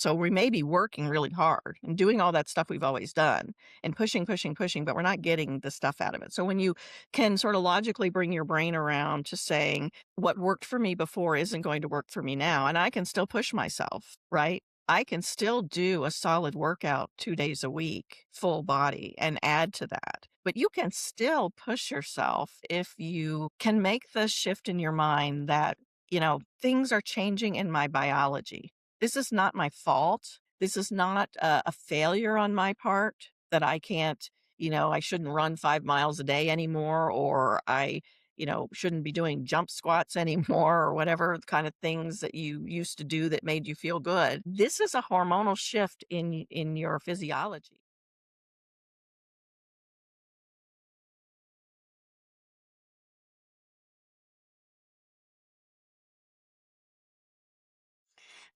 So we may be working really hard and doing all that stuff we've always done and pushing, pushing, pushing, but we're not getting the stuff out of it. So when you can sort of logically bring your brain around to saying, what worked for me before isn't going to work for me now, and I can still push myself, right? I can still do a solid workout 2 days a week, full body, and add to that. But you can still push yourself if you can make the shift in your mind that, things are changing in my biology. This is not my fault. This is not a failure on my part that I can't, I shouldn't run 5 miles a day anymore, or I, shouldn't be doing jump squats anymore, or whatever kind of things that you used to do that made you feel good. This is a hormonal shift in your physiology.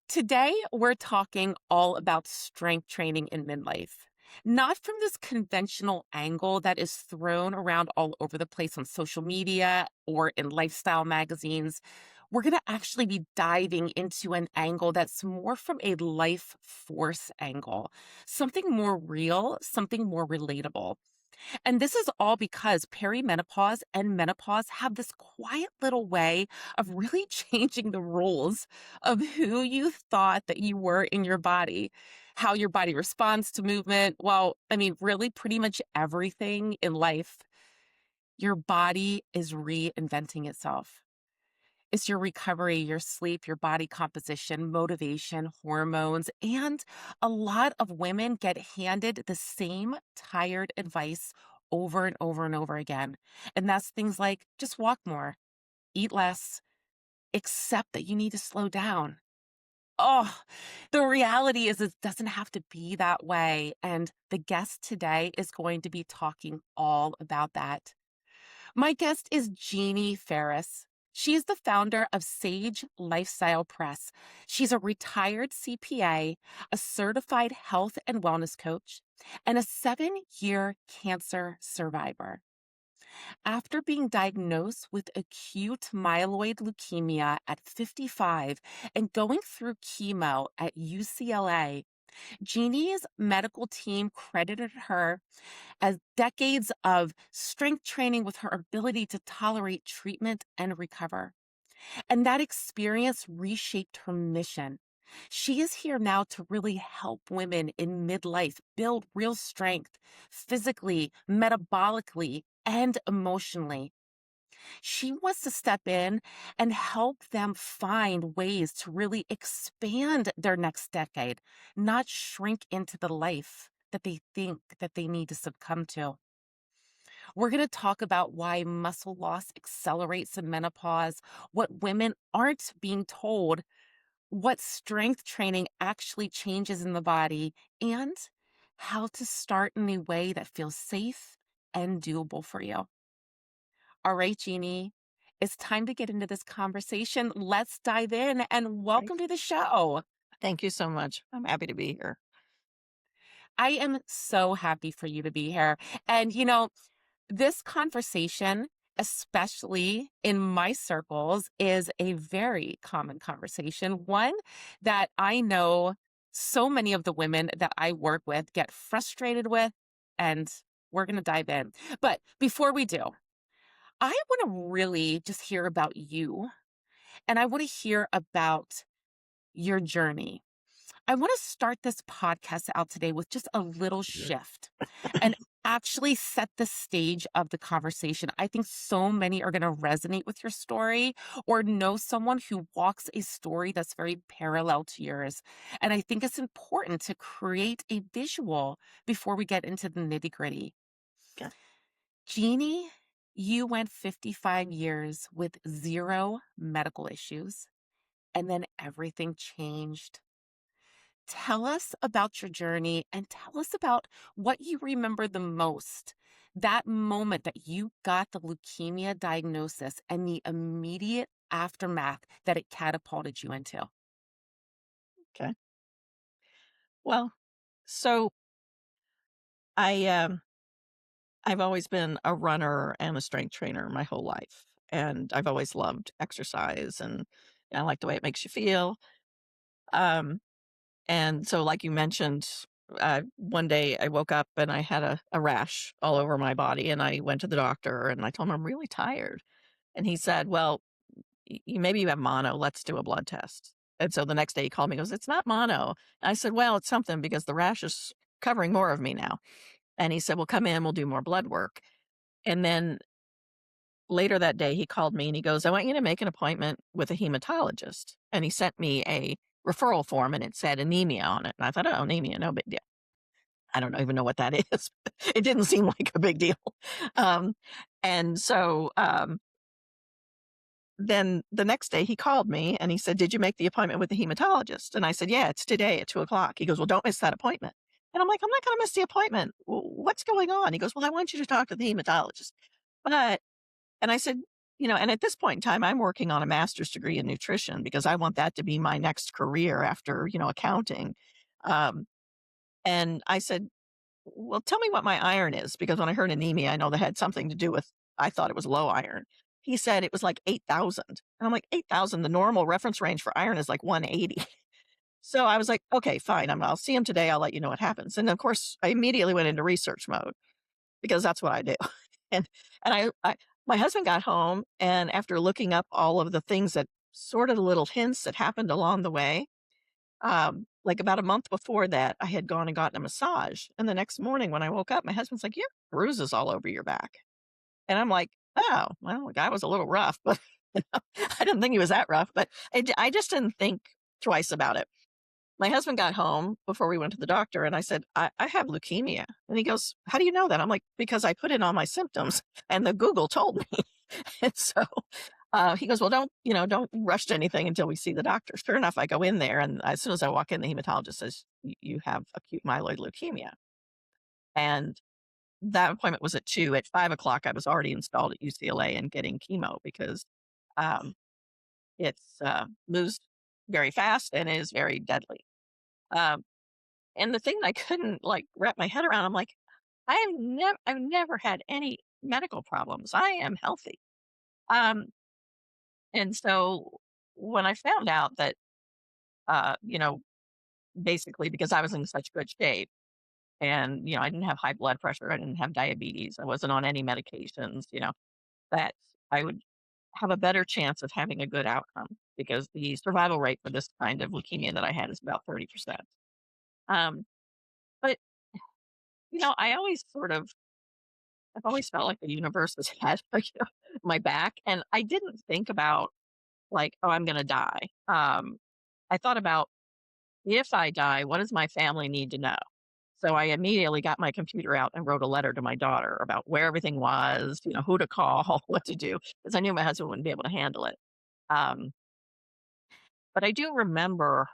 Today, we're talking all about strength training in midlife. Not from this conventional angle that is thrown around all over the place on social media or in lifestyle magazines. We're going to actually be diving into an angle that's more from a life force angle, something more real, something more relatable. And this is all because perimenopause and menopause have this quiet little way of really changing the rules of who you thought that you were in your body, how your body responds to movement. Well, I mean, really, pretty much everything in life, your body is reinventing itself. It's your recovery, your sleep, your body composition, motivation, hormones, and a lot of women get handed the same tired advice over and over and over again. And that's things like just walk more, eat less, accept that you need to slow down. Oh, the reality is it doesn't have to be that way. And the guest today is going to be talking all about that. My guest is Jeanne Phares. She is the founder of Sage Lifestyle Press. She's a retired CPA, a certified health and wellness coach, and a 7-year cancer survivor. After being diagnosed with acute myeloid leukemia at 55 and going through chemo at UCLA, Jeannie's medical team credited her as decades of strength training with her ability to tolerate treatment and recover. And that experience reshaped her mission. She is here now to really help women in midlife build real strength physically, metabolically, and emotionally. She wants to step in and help them find ways to really expand their next decade, not shrink into the life that they think that they need to succumb to. We're going to talk about why muscle loss accelerates in menopause, what women aren't being told, what strength training actually changes in the body, and how to start in a way that feels safe and doable for you. All right, Jeannie, it's time to get into this conversation. Let's dive in and Right. welcome to the show. Thank you so much. I'm happy to be here. I am so happy for you to be here. And, this conversation, especially in my circles, is a very common conversation, one that I know so many of the women that I work with get frustrated with, and we're going to dive in. But before we do, I want to really just hear about you, and I want to hear about your journey. I want to start this podcast out today with just a little shift and actually set the stage of the conversation. I think so many are going to resonate with your story or know someone who walks a story that's very parallel to yours. And I think it's important to create a visual before we get into the nitty gritty. Okay. Jeannie, you went 55 years with zero medical issues, and then everything changed. Tell us about your journey and tell us about what you remember the most. That moment that you got the leukemia diagnosis and the immediate aftermath that it catapulted you into. Okay. Well, so I I've always been a runner and a strength trainer my whole life, and I've always loved exercise, and I like the way it makes you feel. Um, And so, like you mentioned, one day I woke up and I had a rash all over my body, and I went to the doctor and I told him I'm really tired. And he said, "Well, maybe you have mono. Let's do a blood test." And so the next day he called me, he goes, "It's not mono." And I said, "Well, it's something because the rash is covering more of me now." And he said, "Well, come in, we'll do more blood work." And then later that day, he called me and he goes, "I want you to make an appointment with a hematologist." And he sent me a referral form and it said anemia on it. And I thought, oh, anemia, no big deal. I don't even know what that is. It didn't seem like a big deal. Um, and so then the next day he called me and he said, "Did you make the appointment with the hematologist?" And I said, "Yeah, it's today at 2 o'clock." He goes, "Well, don't miss that appointment." And I'm like, "I'm not going to miss the appointment. What's going on?" He goes, "Well, I want you to talk to the hematologist." But And I said, and at this point in time, I'm working on a master's degree in nutrition because I want that to be my next career after, accounting. Um, and I said, "Well, tell me what my iron is," because when I heard anemia, I know that had something to do with, I thought it was low iron. He said it was like 8,000. And I'm like, 8,000, the normal reference range for iron is like 180. So I was like, okay, fine. I'll see him today. I'll let you know what happens. And of course, I immediately went into research mode because that's what I do. And and my husband got home, and after looking up all of the things that sort of the little hints that happened along the way, like about a month before that, I had gone and gotten a massage. And the next morning when I woke up, my husband's like, "You have bruises all over your back." And I'm like, "Oh, well, the guy was a little rough, but I didn't think he was that rough." But I just didn't think twice about it. My husband got home before we went to the doctor and I said, I have leukemia. And he goes, "How do you know that?" I'm like, "Because I put in all my symptoms and the Google told me." And so he goes, "Well, don't rush to anything until we see the doctor." Sure enough, I go in there. And as soon as I walk in, the hematologist says, "You have acute myeloid leukemia." And that appointment was at 2. At 5 o'clock, I was already installed at UCLA and getting chemo because um, it's moves very fast and is very deadly. Um, And the thing that I couldn't, like, wrap my head around, I'm like, I've never had any medical problems. I am healthy." Um, and so when I found out that, uh, you know, basically because I was in such good shape and, I didn't have high blood pressure, I didn't have diabetes, I wasn't on any medications, that I would have a better chance of having a good outcome because the survival rate for this kind of leukemia that I had is about 30%. Um, but, I've always felt like the universe has had, like, my back, and I didn't think about, like, "Oh, I'm gonna die." I thought about, if I die, what does my family need to know? So I immediately got my computer out and wrote a letter to my daughter about where everything was, who to call, what to do, because I knew my husband wouldn't be able to handle it. Um, but I do remember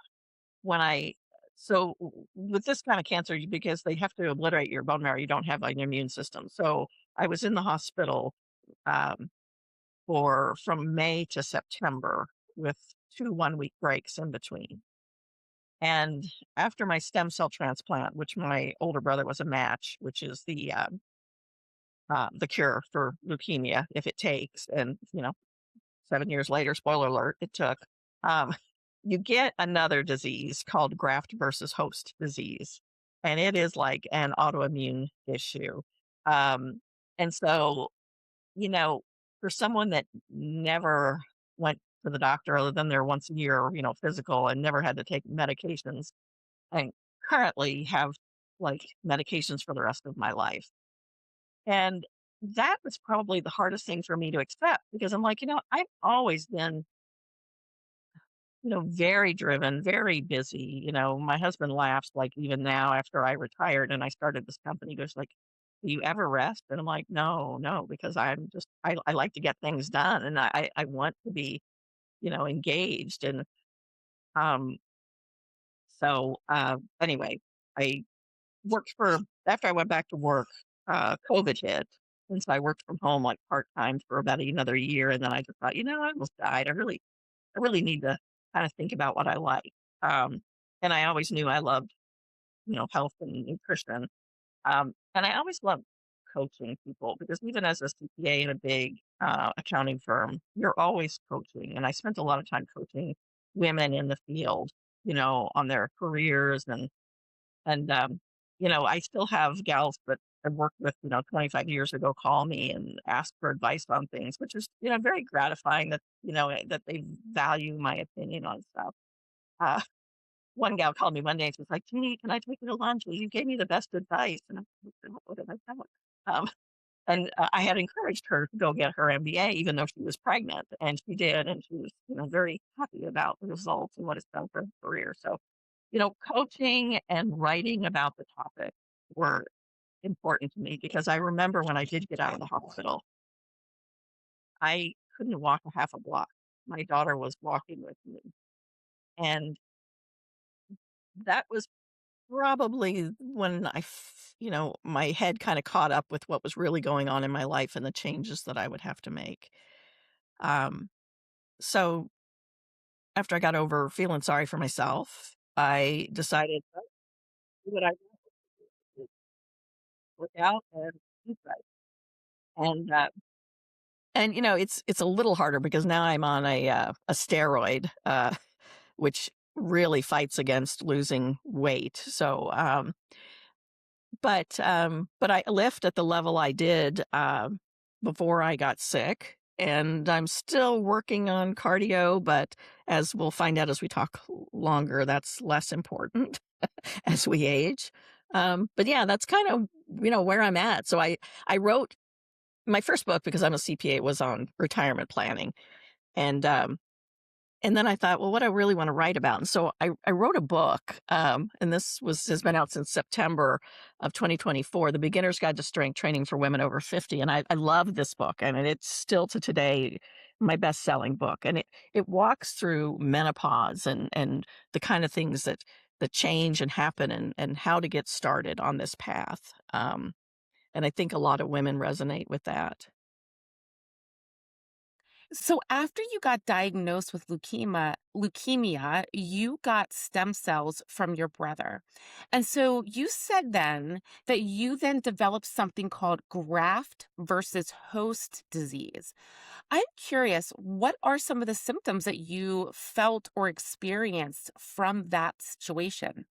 when I so with this kind of cancer, because they have to obliterate your bone marrow, you don't have an immune system. So I was in the hospital, um, for from May to September with 2 one-week breaks in between. And after my stem cell transplant, which my older brother was a match, which is the cure for leukemia if it takes, and 7 years later, spoiler alert, it took. Um, you get another disease called graft versus host disease, and it is like an autoimmune issue. Um, and so you know, for someone that never went to the doctor other than their once a year, physical and never had to take medications, I currently have like medications for the rest of my life. And that was probably the hardest thing for me to accept because I'm like, I've always been, very driven, very busy. My husband laughs like even now after I retired and I started this company, he goes like, "Do you ever rest?" And I'm like, "No, no," because I like to get things done and I want to be, engaged. And um anyway, I worked for after I went back to work, COVID hit. And so I worked from home like part time for about another year. And then I just thought, I almost died. I really need to kind of think about what I like. Um, and I always knew I loved, health and nutrition. And I always loved coaching people because even as a CPA in a big accounting firm, you're always coaching. And I spent a lot of time coaching women in the field. on their careers and I still have gals that I've worked with, 25 years ago call me and ask for advice on things, which is, very gratifying that, that they value my opinion on stuff. Uh, One gal called me one day and she was like, "Jeannie, can I take you to lunch? Well, you gave me the best advice." And I'm like, "What did I tell her?" And I had encouraged her to go get her MBA, even though she was pregnant, and she did, and she was, very happy about the results and what it's done for her career. So, coaching and writing about the topic were important to me because I remember when I did get out of the hospital, I couldn't walk a half a block. My daughter was walking with me, and that was probably when my head kinda caught up with what was really going on in my life and the changes that I would have to make. Um, so after I got over feeling sorry for myself, I decided, "Well, do what I want to work out and eat right." And, it's a little harder because now I'm on a steroid, which really fights against losing weight. But I lift at the level I did, before I got sick, and I'm still working on cardio, but as we'll find out as we talk longer, that's less important as we age. But yeah, that's kind of, where I'm at. So I wrote my first book because I'm a CPA was on retirement planning. And and then I thought, well, what do I really want to write about? And so I wrote a book, and has been out since September of 2024, The Beginner's Guide to Strength Training for Women Over 50. And I love this book. I mean, it's still to today my best selling book. And it walks through menopause and the kind of things that change and happen and how to get started on this path. And I think a lot of women resonate with that. So after you got diagnosed with leukemia, you got stem cells from your brother. And so you said then that you then developed something called graft versus host disease. I'm curious, what are some of the symptoms that you felt or experienced from that situation?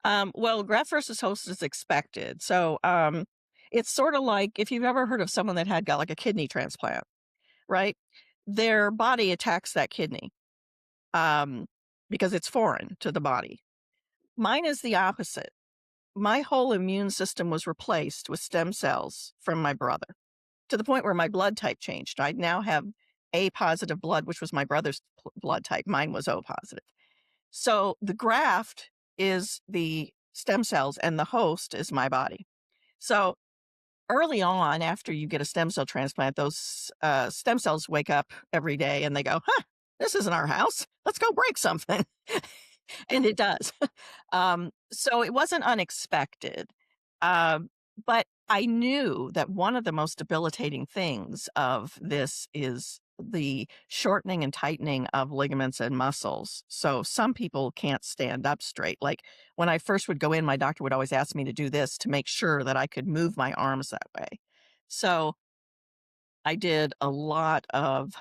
Well, graft versus host is expected. It's sort of like if you've ever heard of someone that got like a kidney transplant, right? Their body attacks that kidney um, because it's foreign to the body. Mine is the opposite. My whole immune system was replaced with stem cells from my brother to the point where my blood type changed. I now have A positive blood, which was my brother's blood type. Mine was O positive. So the graft is the stem cells and the host is my body. So early on, after you get a stem cell transplant, those stem cells wake up every day and they go, huh, this isn't our house. Let's go break something. And it does. So it wasn't unexpected. Um, but I knew that one of the most debilitating things of this is the shortening and tightening of ligaments and muscles. So some people can't stand up straight. Like when I first would go in, my doctor would always ask me to do this to make sure that I could move my arms that way. So I did a lot of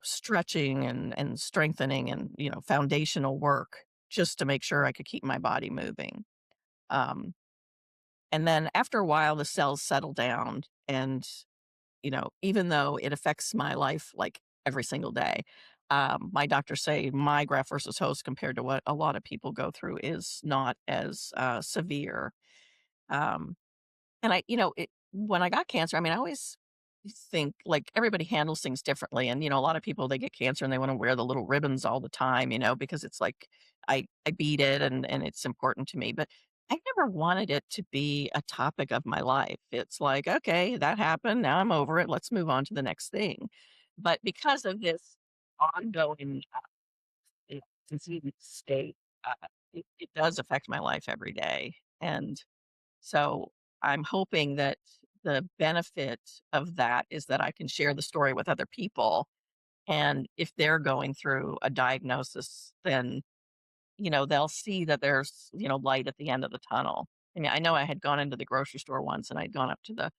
stretching and strengthening and, foundational work just to make sure I could keep my body moving. Um, and then after a while, the cells settle down. And, even though it affects my life like every single day, my doctors say my graft versus host compared to what a lot of people go through is not as severe. Um, and when I got cancer, I mean, I always think like everybody handles things differently. And, a lot of people, they get cancer and they want to wear the little ribbons all the time, because it's like I beat it and it's important to me. But I never wanted it to be a topic of my life. It's like, okay, that happened. Now I'm over it. Let's move on to the next thing. But because of this ongoing disease state, it does affect my life every day. And so I'm hoping that the benefit of that is that I can share the story with other people. And if they're going through a diagnosis, then, they'll see that there's, light at the end of the tunnel. I mean, I know I had gone into the grocery store once and I'd gone up to the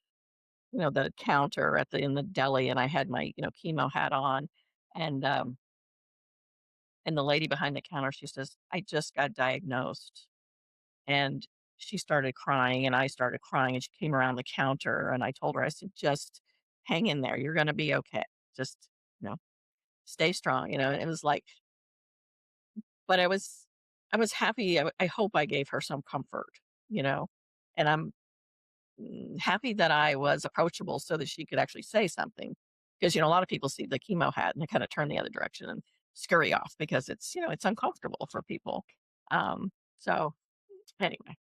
counter in the deli and I had my, chemo hat on. And And the lady behind the counter, she says, "I just got diagnosed." And she started crying and I started crying and she came around the counter and I told her, I said, "Just hang in there. You're going to be okay. Just, you know, stay strong." And it was like, but I was happy. I hope I gave her some comfort, you know, and I'm happy that I was approachable so that she could actually say something. Because, a lot of people see the chemo hat and they kind of turn the other direction and scurry off because it's uncomfortable for people. So anyway,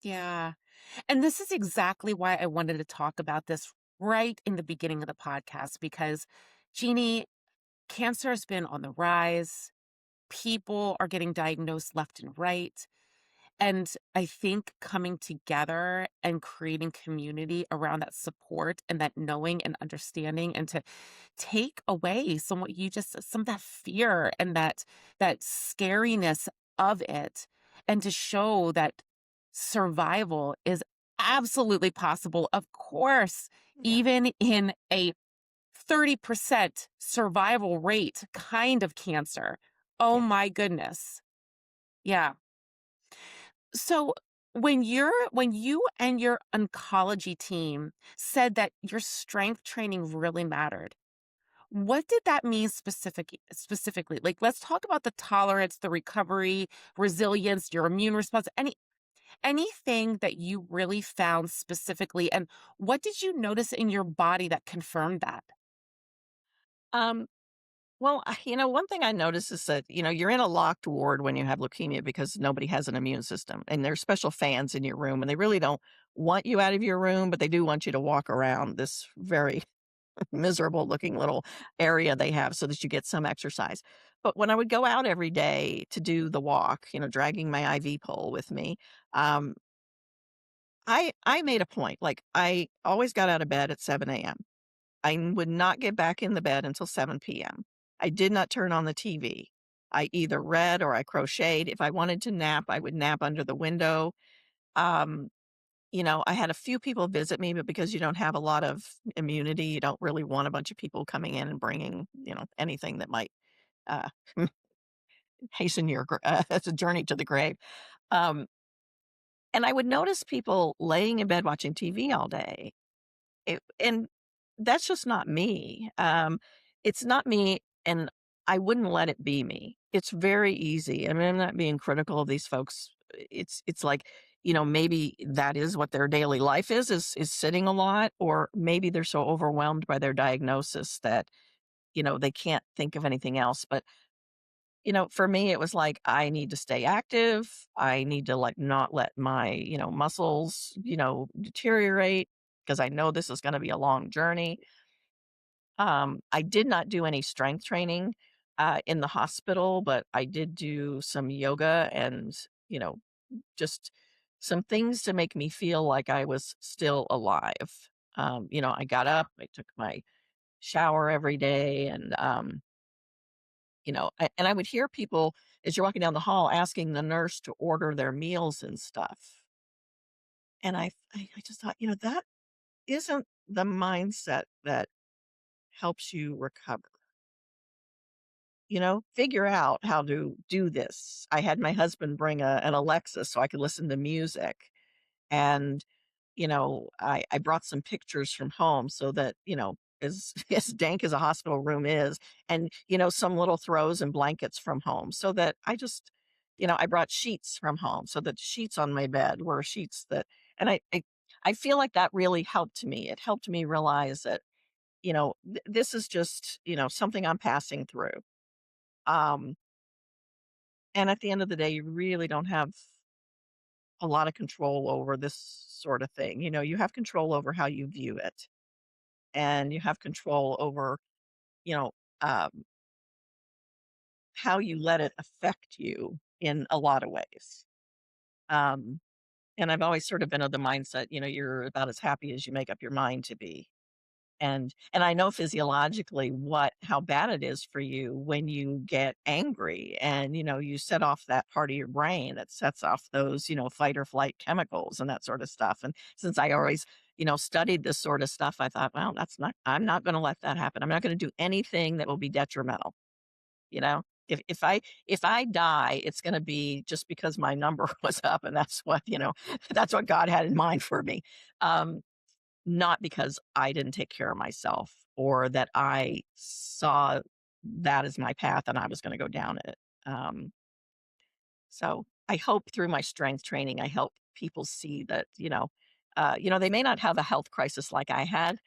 Yeah. And this is exactly why I wanted to talk about this right in the beginning of the podcast because, Jeannie, cancer has been on the rise. People are getting diagnosed left and right. And I think coming together and creating community around that support and that knowing and understanding and to take away some of that fear and that scariness of it and to show that survival is absolutely possible. Of course, yeah, even in a 30% survival rate kind of cancer. Oh yeah. my goodness. Yeah. So when you and your oncology team said that your strength training really mattered, what did that mean specifically? Like, let's talk about the tolerance, the recovery, resilience, your immune response, anything that you really found specifically, and what did you notice in your body that confirmed that? Um, well, one thing I noticed is that, you're in a locked ward when you have leukemia because nobody has an immune system. And there's special fans in your room, and they really don't want you out of your room, but they do want you to walk around this very miserable looking little area they have so that you get some exercise. But when I would go out every day to do the walk, dragging my IV pole with me, um, I made a point. Like I always got out of bed at 7 a.m. I would not get back in the bed until 7 p.m. I did not turn on the TV. I either read or I crocheted. If I wanted to nap, I would nap under the window. Um, I had a few people visit me, but because you don't have a lot of immunity, you don't really want a bunch of people coming in and bringing, anything that might uh, hasten your it's a journey to the grave. Um, and I would notice people laying in bed watching TV all day. And that's just not me. It's not me, and I wouldn't let it be me. It's very easy. I mean, I'm not being critical of these folks. It's like, maybe that is what their daily life is sitting a lot, or maybe they're so overwhelmed by their diagnosis that, they can't think of anything else. But, for me, it was like I need to stay active. I need to like not let my, muscles, deteriorate because I know this is going to be a long journey. I did not do any strength training in the hospital, but I did do some yoga and, you know, just some things to make me feel like I was still alive. I got up, I took my shower every day, and, and I would hear people as you're walking down the hall asking the nurse to order their meals and stuff. And I just thought, that isn't the mindset that helps you recover. Figure out how to do this. I had my husband bring an Alexa so I could listen to music. And, I brought some pictures from home so that, as, as dank as a hospital room is, and, some little throws and blankets from home so that I brought sheets from home so that sheets on my bed were sheets that, and I feel like that really helped me. It helped me realize that, this is just, something I'm passing through. Um, and at the end of the day, you really don't have a lot of control over this sort of thing. You have control over how you view it, and you have control over, you know, um, how you let it affect you in a lot of ways. Um, and I've always sort of been of the mindset, you're about as happy as you make up your mind to be. And I know physiologically how bad it is for you when you get angry and, you set off that part of your brain that sets off those, fight or flight chemicals and that sort of stuff. And since I always, studied this sort of stuff, I thought, well, I'm not going to let that happen. I'm not going to do anything that will be detrimental, you know? If I die, it's gonna be just because my number was up, and that's what, that's what God had in mind for me. Um, Not because I didn't take care of myself or that I saw that as my path and I was gonna go down it. Um, so I hope through my strength training, I help people see that, they may not have a health crisis like I had,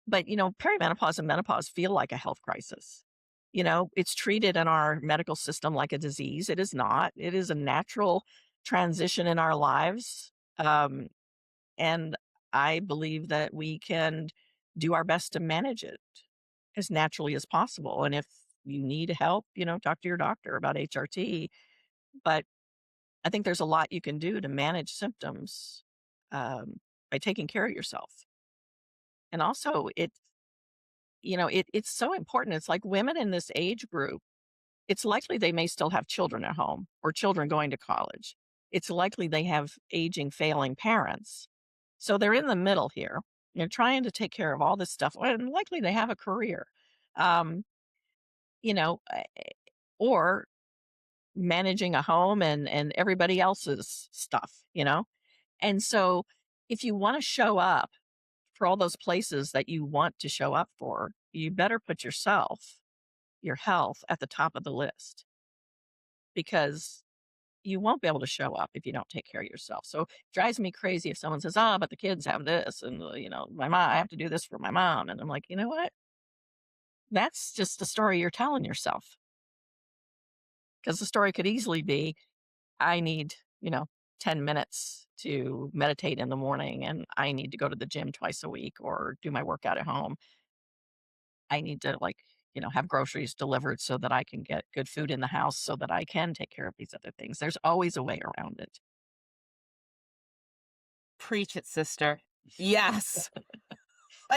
but, perimenopause and menopause feel like a health crisis. It's treated in our medical system like a disease. It is not. It is a natural transition in our lives. And I believe that we can do our best to manage it as naturally as possible. And if you need help, talk to your doctor about HRT. But I think there's a lot you can do to manage symptoms by taking care of yourself. And also, it's so important. It's like women in this age group, it's likely they may still have children at home or children going to college. It's likely they have aging, failing parents. So they're in the middle here. They're trying to take care of all this stuff, and likely they have a career, um, you know, eh, or managing a home and everybody else's stuff. And so if you want to show up for all those places that you want to show up for, you better put yourself, your health at the top of the list because you won't be able to show up if you don't take care of yourself. So it drives me crazy if someone says, "Oh, but the kids have this, and my mom, I have to do this for my mom," and I'm like, you know what? That's just the story you're telling yourself. Because the story could easily be, I need, 10 minutes to meditate in the morning, and I need to go to the gym twice a week or do my workout at home. I need to, like, have groceries delivered so that I can get good food in the house so that I can take care of these other things. There's always a way around it. Preach it, sister. Yes.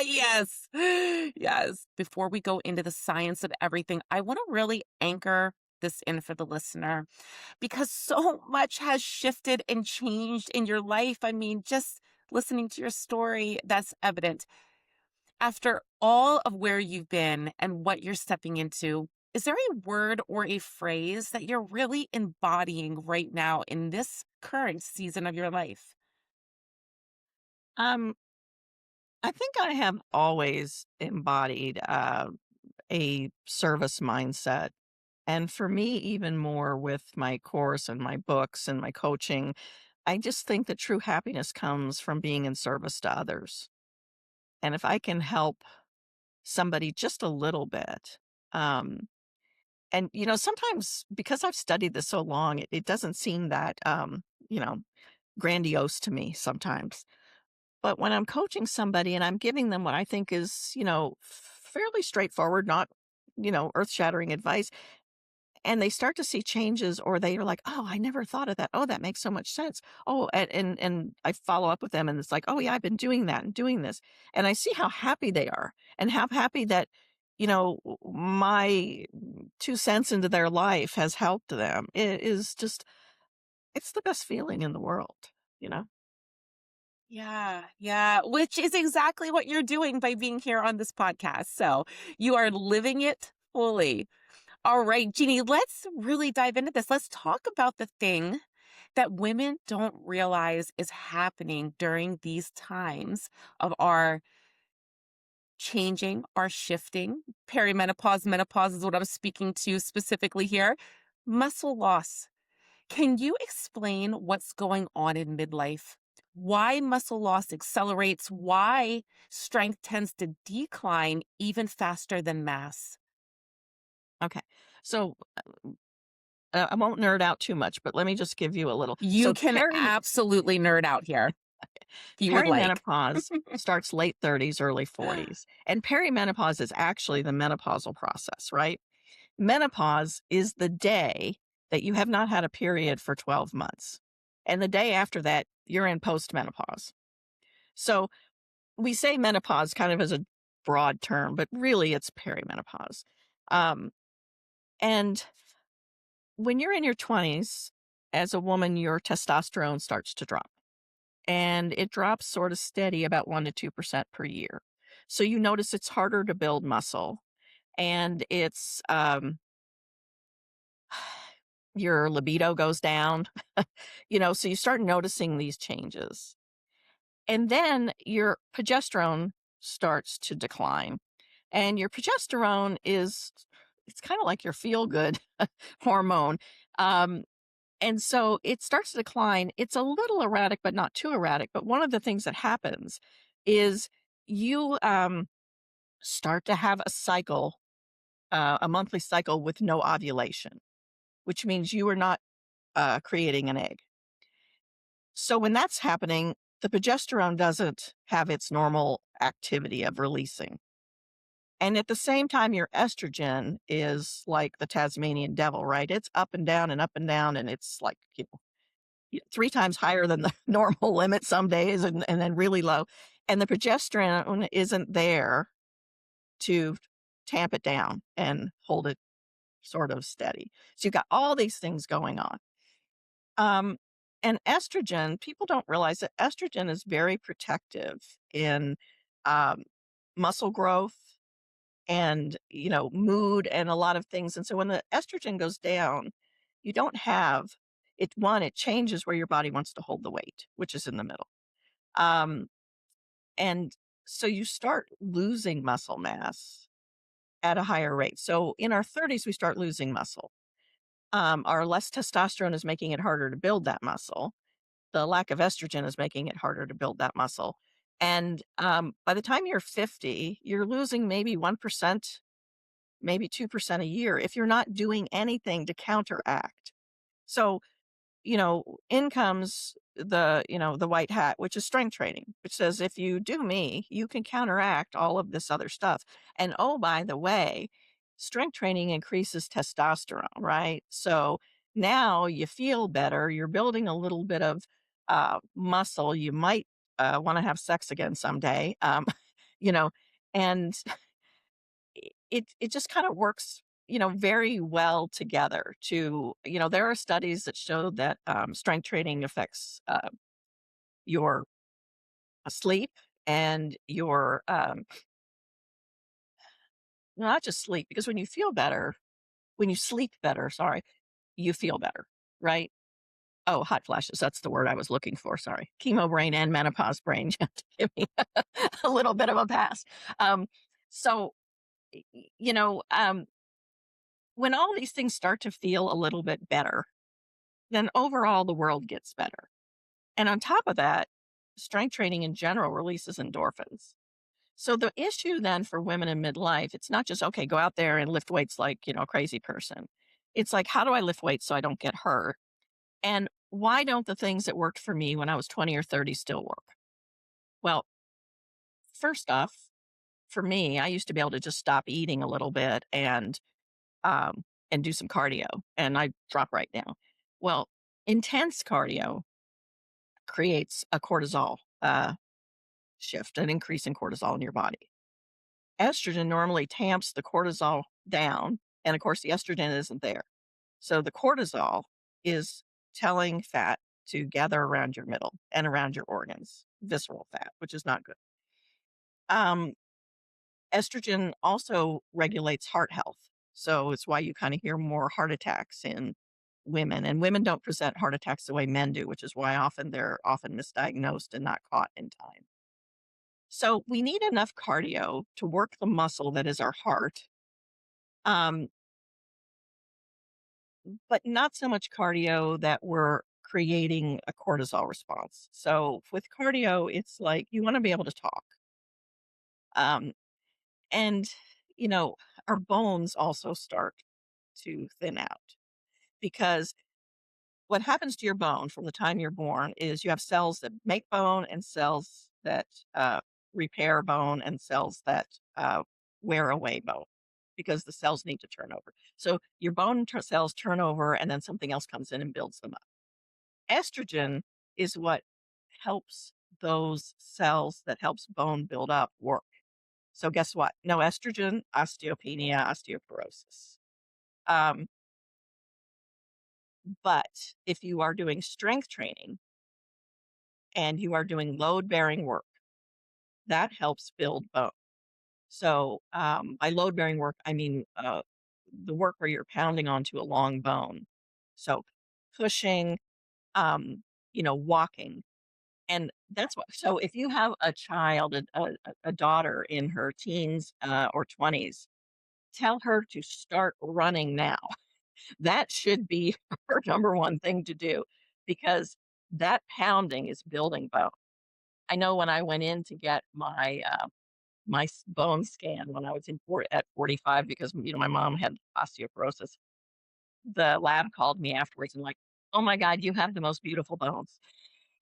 Yes. Yes. Before we go into the science of everything, I want to really anchor this in for the listener because so much has shifted and changed in your life. I mean, just listening to your story, that's evident. After all of where you've been and what you're stepping into, is there a word or a phrase that you're really embodying right now in this current season of your life? Um, I think I have always embodied a service mindset. And for me, even more with my course and my books and my coaching, I just think that true happiness comes from being in service to others. And if I can help somebody just a little bit, um, and sometimes because I've studied this so long, it doesn't seem that you know, grandiose to me sometimes. But when I'm coaching somebody and I'm giving them what I think is, fairly straightforward, not, earth shattering advice, and they start to see changes or they are like, "Oh, I never thought of that. Oh, that makes so much sense. Oh," and I follow up with them and it's like, "Oh yeah, I've been doing that and doing this." And I see how happy they are and how happy that, my 2 cents into their life has helped them. It is just it's the best feeling in the world, you know? Yeah, yeah, which is exactly what you're doing by being here on this podcast. So you are living it fully. All right, Jeannie, let's really dive into this. Let's talk about the thing that women don't realize is happening during these times of our changing, our shifting. Perimenopause, menopause is what I'm speaking to specifically here. Muscle loss. Can you explain what's going on in midlife? Why muscle loss accelerates? Why strength tends to decline even faster than mass? Okay. So, I won't nerd out too much, but let me just give you a little. You can absolutely nerd out here if you would like. Perimenopause starts late 30s, early 40s, and perimenopause is actually the menopausal process, right? Menopause is the day that you have not had a period for 12 months, and the day after that, you're in postmenopause. So, we say menopause kind of as a broad term, but really it's perimenopause. Um, and when you're in your 20s, as a woman, your testosterone starts to drop. And it drops sort of steady about 1 to 2% per year. So you notice it's harder to build muscle and it's your libido goes down, so you start noticing these changes. And then your progesterone starts to decline. And your progesterone it's kind of like your feel good hormone. Um, and so it starts to decline. It's a little erratic, but not too erratic. But one of the things that happens is you start to have a monthly cycle with no ovulation, which means you are not creating an egg. So when that's happening, the progesterone doesn't have its normal activity of releasing. And at the same time, your estrogen is like the Tasmanian devil, right? It's up and down, and it's like, 3 times higher than the normal limit some days and then really low. And the progesterone isn't there to tamp it down and hold it sort of steady. So you've got all these things going on. Um, and estrogen, people don't realize that estrogen is very protective in um, muscle growth and, mood and a lot of things. And so when the estrogen goes down, you don't have it. One, it changes where your body wants to hold the weight, which is in the middle. Um, and so you start losing muscle mass at a higher rate. So in our 30s, we start losing muscle. Our less testosterone is making it harder to build that muscle. The lack of estrogen is making it harder to build that muscle. And by the time you're 50, you're losing maybe 1%, maybe 2% a year if you're not doing anything to counteract. So, in comes the white hat, which is strength training, which says if you do me, you can counteract all of this other stuff. And oh, by the way, strength training increases testosterone, right? So now you feel better. You're building a little bit of muscle. You might want to have sex again someday, you know, and it just kind of works very well together there are studies that show that strength training affects your sleep and your not just sleep, because when you sleep better, sorry, you feel better, right? Oh, hot flashes, that's the word I was looking for, sorry. Chemo brain and menopause brain. You have to give me a little bit of a pass. So y- y- you know when all these things start to feel a little bit better, then overall the world gets better. And on top of that, strength training in general releases endorphins. So the issue then for women in midlife, it's not just, okay, go out there and lift weights like, a crazy person. It's like, how do I lift weights so I don't get hurt? And why don't the things that worked for me when I was 20 or 30 still work? Well, first off, for me, I used to be able to just stop eating a little bit um, and do some cardio, and I drop right down. Well, intense cardio creates a cortisol shift, an increase in cortisol in your body. Estrogen normally tamps the cortisol down, and of course, the estrogen isn't there. So the cortisol is telling fat to gather around your middle and around your organs, visceral fat, which is not good. Um, Estrogen also regulates heart health. So it's why you kind of hear more heart attacks in women. And women don't present heart attacks the way men do, which is why often they're often misdiagnosed and not caught in time. So we need enough cardio to work the muscle that is our heart, um, but not so much cardio that we're creating a cortisol response. So with cardio, it's like you want to be able to talk. Um, and, you know, our bones also start to thin out because what happens to your bone from the time you're born is you have cells that make bone and cells that repair bone and cells that wear away bone because the cells need to turn over. So your cells turn over and then something else comes in and builds them up. Estrogen is what helps those cells that helps bone build up work. So guess what? No estrogen, osteopenia, osteoporosis. Um, but if you are doing strength training and you are doing load bearing work, that helps build bone. So by load bearing work, I mean the work where you're pounding onto a long bone. So pushing, um, walking. And that's what, so if you have a child, a daughter in her teens or 20s, tell her to start running now. That should be her number one thing to do because that pounding is building bone. I know when I went in to get my bone scan when I was at 45 because my mom had osteoporosis. The lab called me afterwards and like, "Oh my god, you have the most beautiful bones."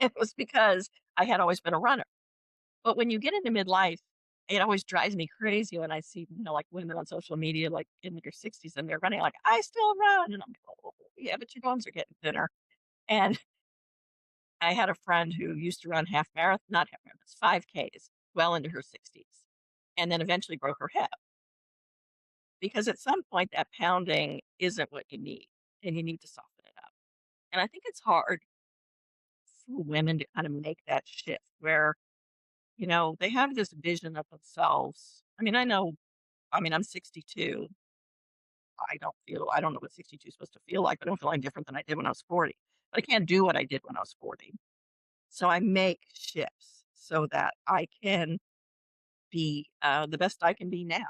It was because I had always been a runner. But when you get into midlife, it always drives me crazy when I see, like women on social media, like in their 60s and they're running like, "I still run." And I'm like, "Oh, yeah, but your bones are getting thinner." And I had a friend who used to run half marathon, not half marathons, 5Ks, well into her 60s, and then eventually broke her hip because at some point that pounding isn't what you need and you need to soften it up. And I think it's hard for women to kind of make that shift where, they have this vision of themselves. I mean, I'm 62. I don't know what 62 is supposed to feel like. I don't feel any different than I did when I was 40, but I can't do what I did when I was 40. So I make shifts so that I can be the best I can be now.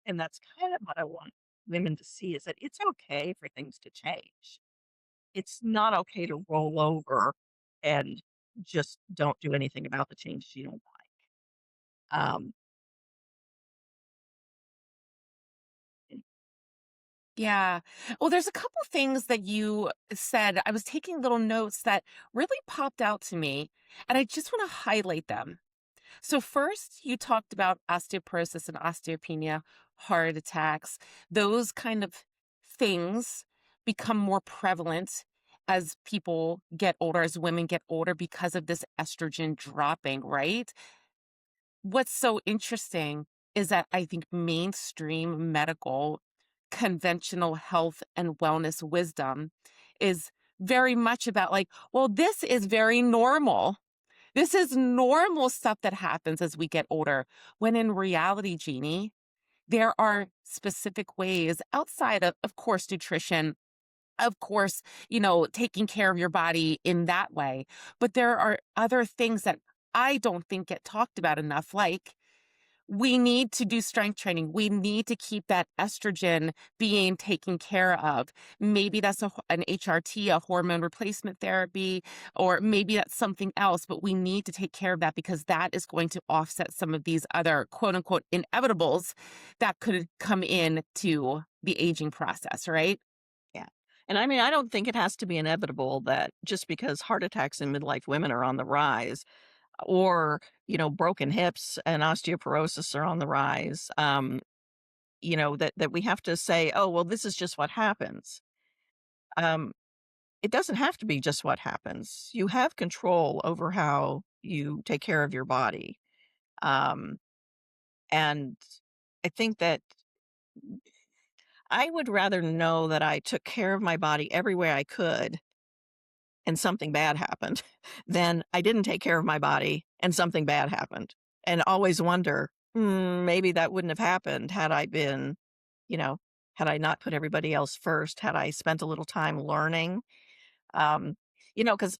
And that's kind of what I want women to see is that it's okay for things to change. It's not okay to roll over and just don't do anything about the changes you don't like. And Yeah. Well, there's a couple things that you said. I was taking little notes that really popped out to me, and I just want to highlight them. So, first, you talked about osteoporosis and osteopenia, heart attacks, those kind of things become more prevalent as people get older, as women get older, because of this estrogen dropping, right? What's so interesting is that I think mainstream medical, conventional health and wellness wisdom is very much about like, well, this is very normal. This is normal stuff that happens as we get older. When in reality, Jeannie, there are specific ways outside of course, nutrition, of course, taking care of your body in that way. But there are other things that I don't think get talked about enough, like we need to do strength training. We need to keep that estrogen being taken care of. Maybe that's an HRT, a hormone replacement therapy, or maybe that's something else, but we need to take care of that because that is going to offset some of these other quote unquote inevitables that could come in to the aging process, right? yeah. And I mean, I don't think it has to be inevitable that just because heart attacks in midlife women are on the rise or, broken hips and osteoporosis are on the rise, that we have to say, "Oh, well, this is just what happens." Um, it doesn't have to be just what happens. You have control over how you take care of your body. Um, and I think that I would rather know that I took care of my body every way I could and something bad happened than I didn't take care of my body and something bad happened. And always wonder, maybe that wouldn't have happened had I been, you know, had I not put everybody else first, had I spent a little time learning. Um, because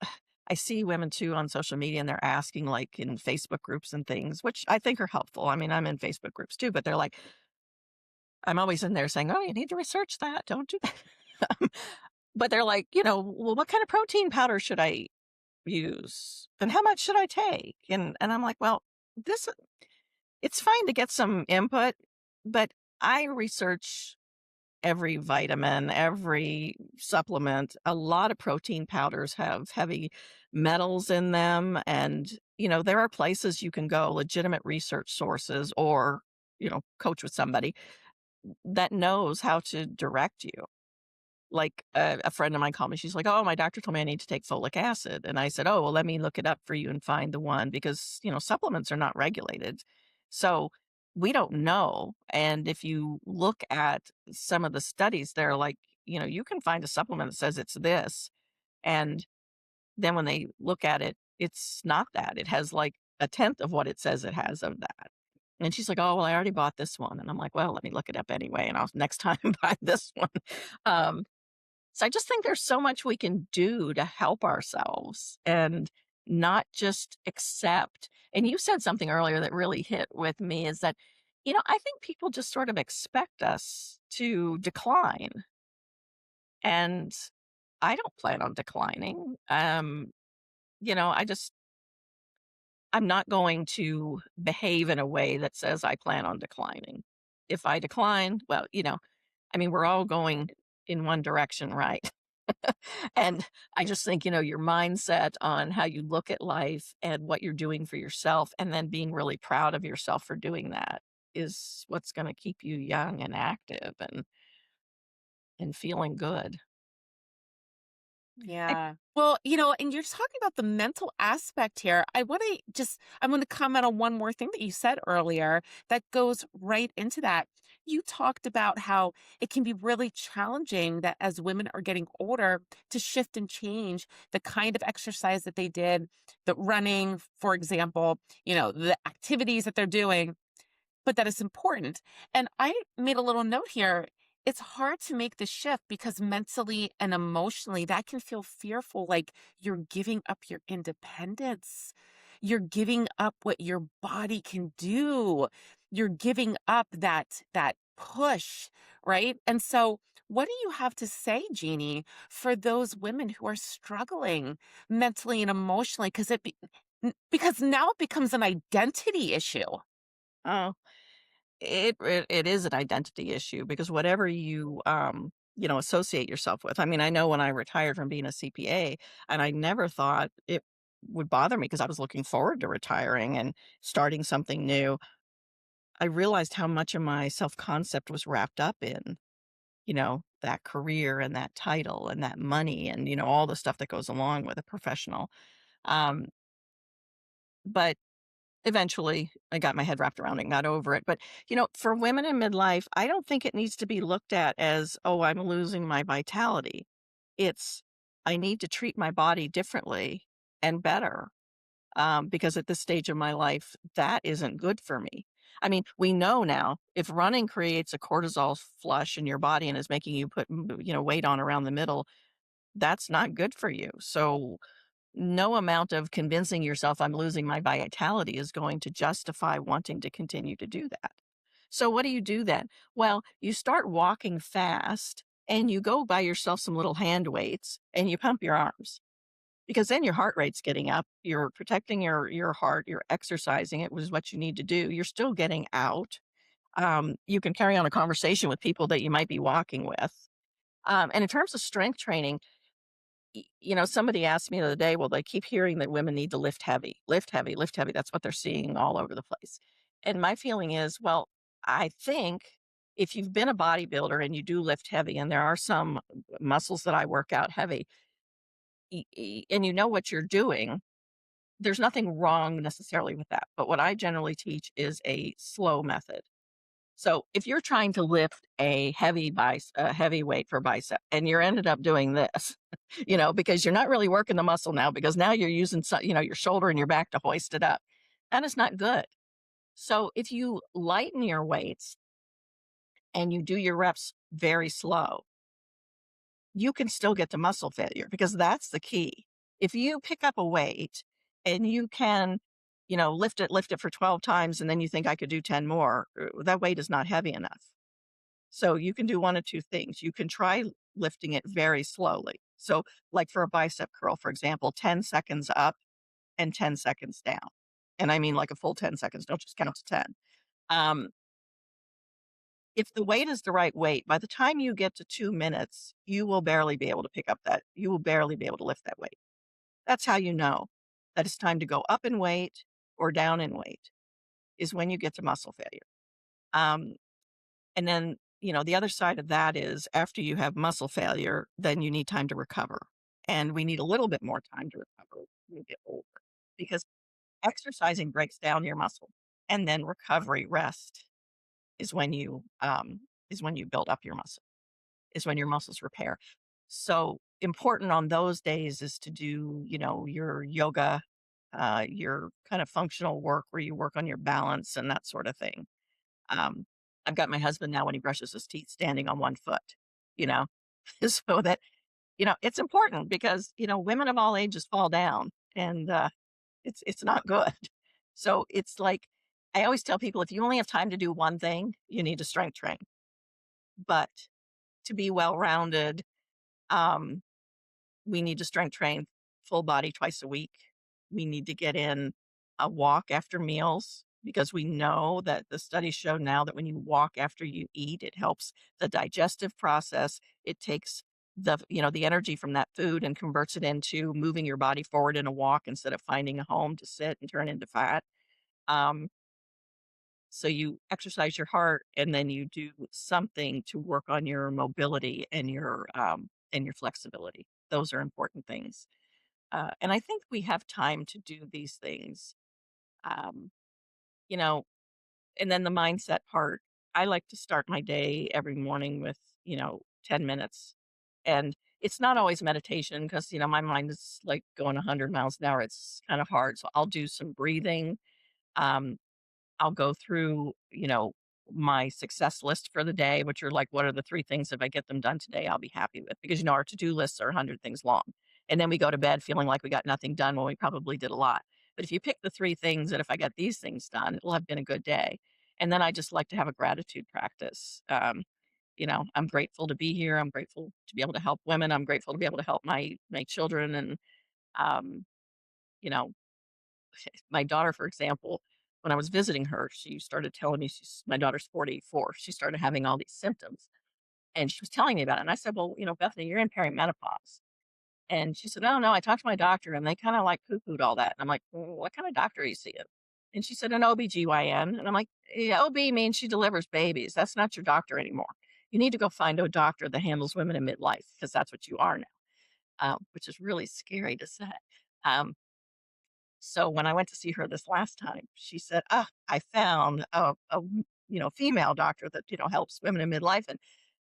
I see women too on social media and they're asking like in Facebook groups and things, which I think are helpful. I mean, I'm in Facebook groups too, but they're like, I'm always in there saying, "Oh, you need to research that. Don't do that." But they're like, "Well, what kind of protein powder should I use? And how much should I take?" And I'm like, "Well, this it's fine to get some input, but I research every vitamin, every supplement. A lot of protein powders have heavy metals in them, and there are places you can go, legitimate research sources, or coach with somebody that knows how to direct you." Like, a friend of mine called me, she's like, "Oh, my doctor told me I need to take folic acid." And I said, "Oh, well, let me look it up for you and find the one," because, supplements are not regulated. So, we don't know, and if you look at some of the studies, they're like, you can find a supplement that says it's this, and then when they look at it, it's not that. It has, like, a tenth of what it says it has of that. And she's like, "Oh, well, I already bought this one." And I'm like, "Well, let me look it up anyway, and I'll next time buy this one." Um, so I just think there's so much we can do to help ourselves and not just accept. And you said something earlier that really hit with me is that, I think people just sort of expect us to decline. And I don't plan on declining. I just, I'm not going to behave in a way that says I plan on declining. If I decline, well, we're all going in one direction, right? And I just think, your mindset on how you look at life and what you're doing for yourself, and then being really proud of yourself for doing that is what's going to keep you young and active and feeling good. I, Yeah. Well, and you're talking about the mental aspect here. I'm going to comment on one more thing that you said earlier that goes right into that. You talked about how it can be really challenging that as women are getting older to shift and change the kind of exercise that they did, the running, for example, the activities that they're doing, but that is important. And I made a little note here. It's hard to make the shift because mentally and emotionally, that can feel fearful, like you're giving up your independence. You're giving up what your body can do. You're giving up that push, right? And so what do you have to say, Jeannie, for those women who are struggling mentally and emotionally? Because now it becomes an identity issue. oh, it is an identity issue because whatever you, associate yourself with. I mean, I know when I retired from being a CPA, and I never thought it would bother me because I was looking forward to retiring and starting something new. I realized how much of my self-concept was wrapped up in, that career and that title and that money and, all the stuff that goes along with a professional. Um, but eventually, I got my head wrapped around it and got over it. But, for women in midlife, I don't think it needs to be looked at as, "Oh, I'm losing my vitality." It's, "I need to treat my body differently and better." Because at this stage of my life, that isn't good for me. I mean, we know now if running creates a cortisol flush in your body and is making you put, weight on around the middle, that's not good for you. So no amount of convincing yourself I'm losing my vitality is going to justify wanting to continue to do that. So what do you do then? Well, you start walking fast and you go buy yourself some little hand weights and you pump your arms because then your heart rate's getting up. You're protecting your heart, you're exercising it, which is what you need to do. You're still getting out. You can carry on a conversation with people that you might be walking with. And in terms of strength training, somebody asked me the other day, well, they keep hearing that women need to lift heavy, lift heavy, lift heavy. That's what they're seeing all over the place. And my feeling is, well, I think if you've been a bodybuilder and you do lift heavy, and there are some muscles that I work out heavy, and you know what you're doing, there's nothing wrong necessarily with that. But what I generally teach is a slow method. So if you're trying to lift a heavy weight for bicep and you're ended up doing this, because you're not really working the muscle now because now you're using your shoulder and your back to hoist it up. That is not good. So if you lighten your weights and you do your reps very slow, you can still get to muscle failure because that's the key. If you pick up a weight and you can, lift it for 12 times and then you think I could do 10 more, that weight is not heavy enough. So you can do one of two things. You can try lifting it very slowly. So, like for a bicep curl, for example, 10 seconds up and 10 seconds down. And I mean like a full 10 seconds. Don't just count to 10. Um, if the weight is the right weight, by the time you get to 2 minutes, you will barely be able to pick up that. You will barely be able to lift that weight. That's how you know that it's time to go up in weight or down in weight, is when you get to muscle failure. Um, And then, the other side of that is after you have muscle failure, then you need time to recover. And we need a little bit more time to recover when we get older because exercising breaks down your muscle. And then recovery, rest is when you build up your muscle, is when your muscles repair. So important on those days is to do, your yoga, your kind of functional work where you work on your balance and that sort of thing. Um, I've got my husband now when he brushes his teeth standing on one foot, you know, so that, it's important because, women of all ages fall down and it's not good. So it's like, I always tell people if you only have time to do one thing, you need to strength train. But to be well rounded, um, we need to strength train full body twice a week. We need to get in a walk after meals because we know that the studies show now that when you walk after you eat, it helps the digestive process. It takes the energy from that food and converts it into moving your body forward in a walk instead of finding a home to sit and turn into fat. Um, so you exercise your heart and then you do something to work on your mobility and your flexibility. Those are important things. And I think we have time to do these things. Um, you know, and then the mindset part. I like to start my day every morning with, 10 minutes. And it's not always meditation because, my mind is like going 100 miles an hour. It's kind of hard. So I'll do some breathing. Um, I'll go through, my success list for the day, which are like, what are the 3 things if I get them done today, I'll be happy with? Because, our to-do lists are 100 things long. And then we go to bed feeling like we got nothing done when we probably did a lot. But if you pick the 3 things that if I got these things done, it'll have been a good day. And then I just like to have a gratitude practice. I'm grateful to be here. I'm grateful to be able to help women. I'm grateful to be able to help my children. And um, you know, my daughter, for example, when I was visiting her, she started telling me my daughter's 44. She started having all these symptoms and she was telling me about it. And I said, well, Bethany, you're in perimenopause. And she said, oh, no, I talked to my doctor and they kind of like poo pooed all that. And I'm like, well, what kind of doctor are you seeing? And she said, an OBGYN. And I'm like, yeah, OB means she delivers babies. That's not your doctor anymore. You need to go find a doctor that handles women in midlife because that's what you are now, which is really scary to say. Um, so when I went to see her this last time, she said, "Ah, I found a female doctor that helps women in midlife, and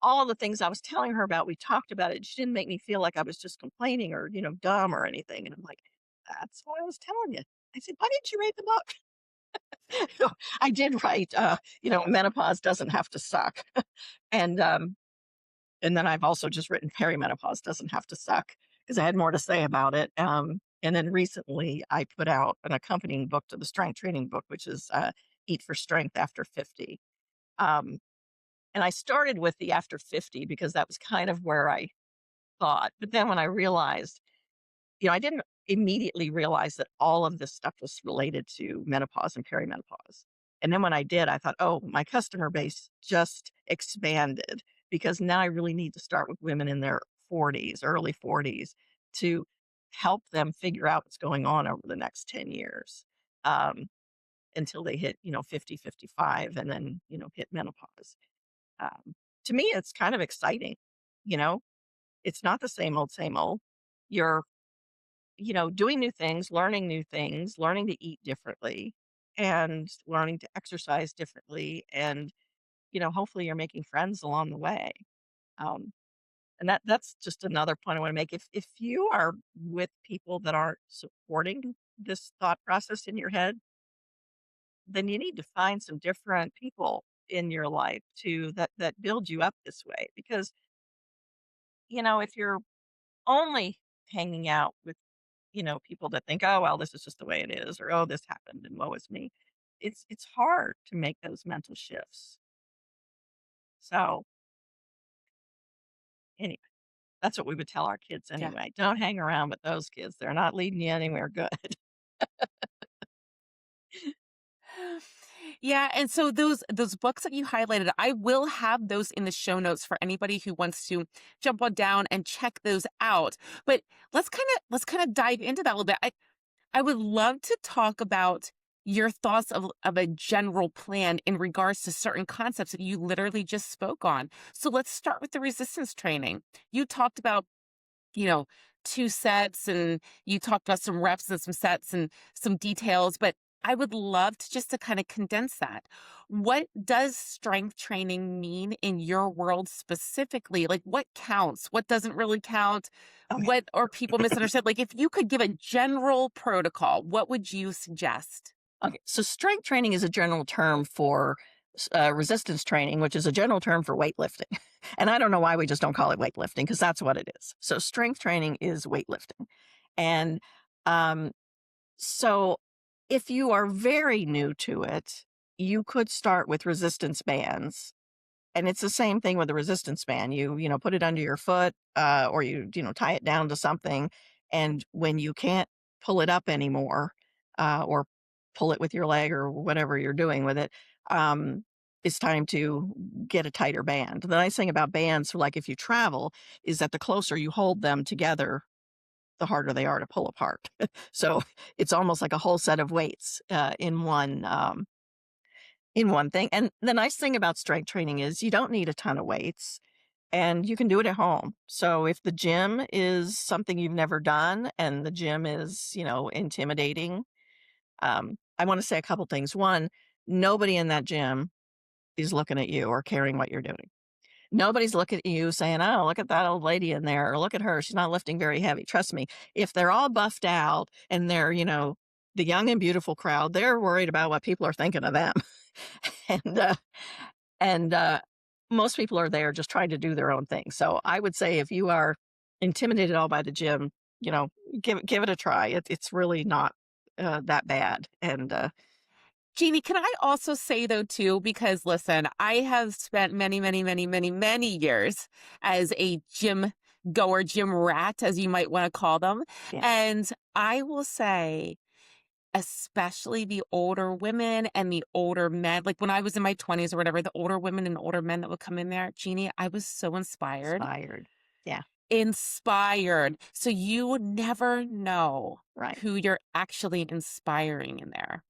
all the things I was telling her about, we talked about it. She didn't make me feel like I was just complaining or dumb or anything." And I'm like, "That's what I was telling you." I said, "Why didn't you read the book?" So I did write, menopause doesn't have to suck, and then I've also just written perimenopause doesn't have to suck because I had more to say about it. And then recently I put out an accompanying book to the strength training book, which is Eat for Strength After 50. Um, and I started with the after 50 because that was kind of where I thought. But then when I realized I didn't immediately realize that all of this stuff was related to menopause and perimenopause. And then when I did, I thought, oh, my customer base just expanded because now I really need to start with women in their 40s, early 40s, to help them figure out what's going on over the next 10 years until they hit, 50, 55, and then, hit menopause. Um, to me, it's kind of exciting. You know, it's not the same old, same old. You're doing new things, learning to eat differently and learning to exercise differently. And, hopefully you're making friends along the way. Um, and that's just another point I want to make. If you are with people that aren't supporting this thought process in your head, then you need to find some different people in your life too that build you up this way. Because, if you're only hanging out with people that think, "Oh, well, this is just the way it is," or, "Oh, this happened and woe is me." It's hard to make those mental shifts. So, anyway, that's what we would tell our kids Yeah. anyway. Don't hang around with those kids. They're not leading you anywhere good. Yeah, and so those books that you highlighted, I will have those in the show notes for anybody who wants to jump on down and check those out. But let's kind of dive into that a little bit. I would love to talk about your thoughts of a general plan in regards to certain concepts that you literally just spoke on. So let's start with the resistance training. You talked about, you know, 2 sets and you talked about some reps and some sets and some details, but I would love to just to kind of condense that. What does strength training mean in your world specifically? Like what counts? What doesn't really count? Okay. What are people misunderstood? Like if you could give a general protocol, what would you suggest? Okay. So strength training is a general term for resistance training, which is a general term for weightlifting. And I don't know why we just don't call it weightlifting because that's what it is. So strength training is weightlifting. And um, so if you are very new to it, you could start with resistance bands. And it's the same thing with a resistance band. You put it under your foot, or you tie it down to something. And when you can't pull it up anymore, or pull it with your leg or whatever you're doing with it, um, it's time to get a tighter band. The nice thing about bands, like if you travel, is that the closer you hold them together, the harder they are to pull apart. So it's almost like a whole set of weights in one thing. And the nice thing about strength training is you don't need a ton of weights and you can do it at home. So if the gym is something you've never done and the gym is intimidating, I want to say a couple things. One, nobody in that gym is looking at you or caring what you're doing. Nobody's looking at you saying, "Oh, look at that old lady in there," or "Look at her, she's not lifting very heavy." Trust me, if they're all buffed out and they're the young and beautiful crowd, they're worried about what people are thinking of them. And, uh, and most people are there just trying to do their own thing. So I would say if you are intimidated at all by the gym, you know, give it a try. It's really not, that bad, and Jeannie, can I also say though too, because listen, I have spent many, many, many, many, many years as a gym goer, gym rat, as you might want to call them. yeah, And I will say, especially the older women and the older men, like when I was in my 20s or whatever, the older women and older men that would come in there, Jeannie, I was so inspired. inspired. Yeah, Inspired. So you would never know right. who you're actually inspiring in there.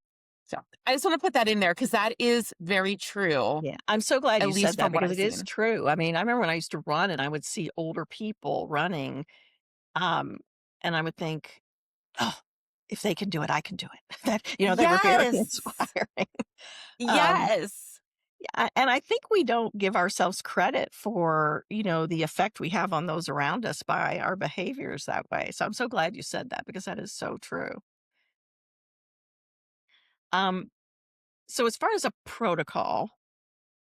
So I just want to put that in there because that is very true, Yeah, I'm so glad at you said least that from what because I've it is seen. true. I mean, I remember when I used to run and I would see older people running, um, and I would think, "Oh, if they can do it, I can do it." They were very Yes. inspiring. Um, Yes. yeah, and I think we don't give ourselves credit for the effect we have on those around us by our behaviors that way. So I'm so glad you said that because that is so true. Um, so as far as a protocol,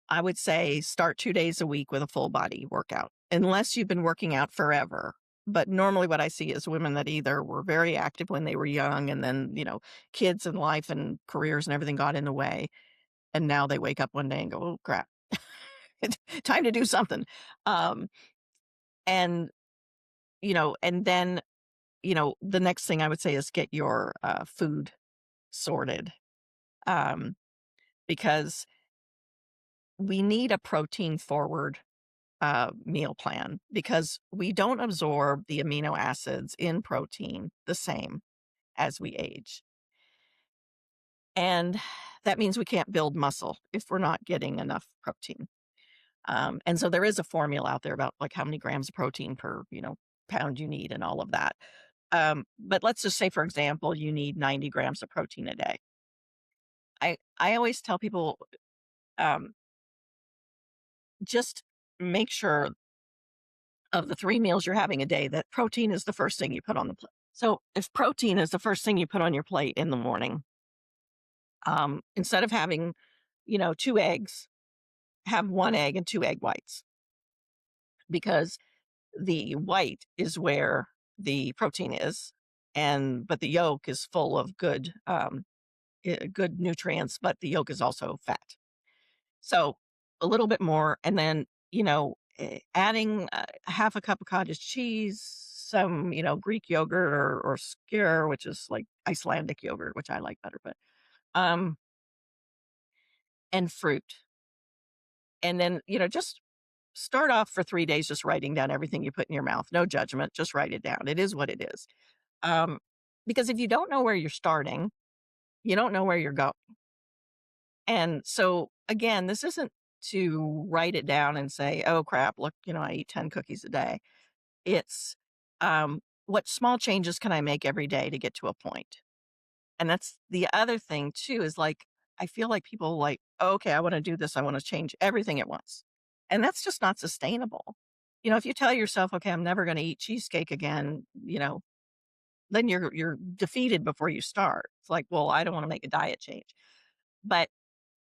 I would say start 2 days a week with a full body workout, unless you've been working out forever. But normally what I see is women that either were very active when they were young and then kids and life and careers and everything got in the way. And now they wake up one day and go, "Oh, crap. It's time to do something." Um, and then the next thing I would say is get your food sorted, um, because we need a protein forward meal plan because we don't absorb the amino acids in protein the same as we age. And that means we can't build muscle if we're not getting enough protein. And so there is a formula out there about like how many grams of protein per pound you need and all of that. But let's just say, for example, you need 90 grams of protein a day. I always tell people um, just make sure of the 3 meals you're having a day that protein is the first thing you put on the plate. So if protein is the first thing you put on your plate in the morning, instead of having 2 eggs, have 1 egg and 2 egg whites because the white is where the protein is, but the yolk is full of good nutrients, but the yolk is also fat. So a little bit more, and then adding half a cup of cottage cheese, some Greek yogurt or skyr, which is like Icelandic yogurt, which I like better, but um, and fruit. And then just start off for 3 days just writing down everything you put in your mouth. No judgment, just write it down. It is what it is. Um, because if you don't know where you're starting, you don't know where you're going. And so again, this isn't to write it down and say, "Oh crap, look, I eat 10 cookies a day." It's what small changes can I make every day to get to a point? And that's the other thing too is like, I feel like people like, "Oh, okay, I want to do this. I want to change everything at once." And that's just not sustainable. If you tell yourself, "Okay, I'm never going to eat cheesecake again," then you're defeated before you start. It's like, "Well, I don't want to make a diet change." But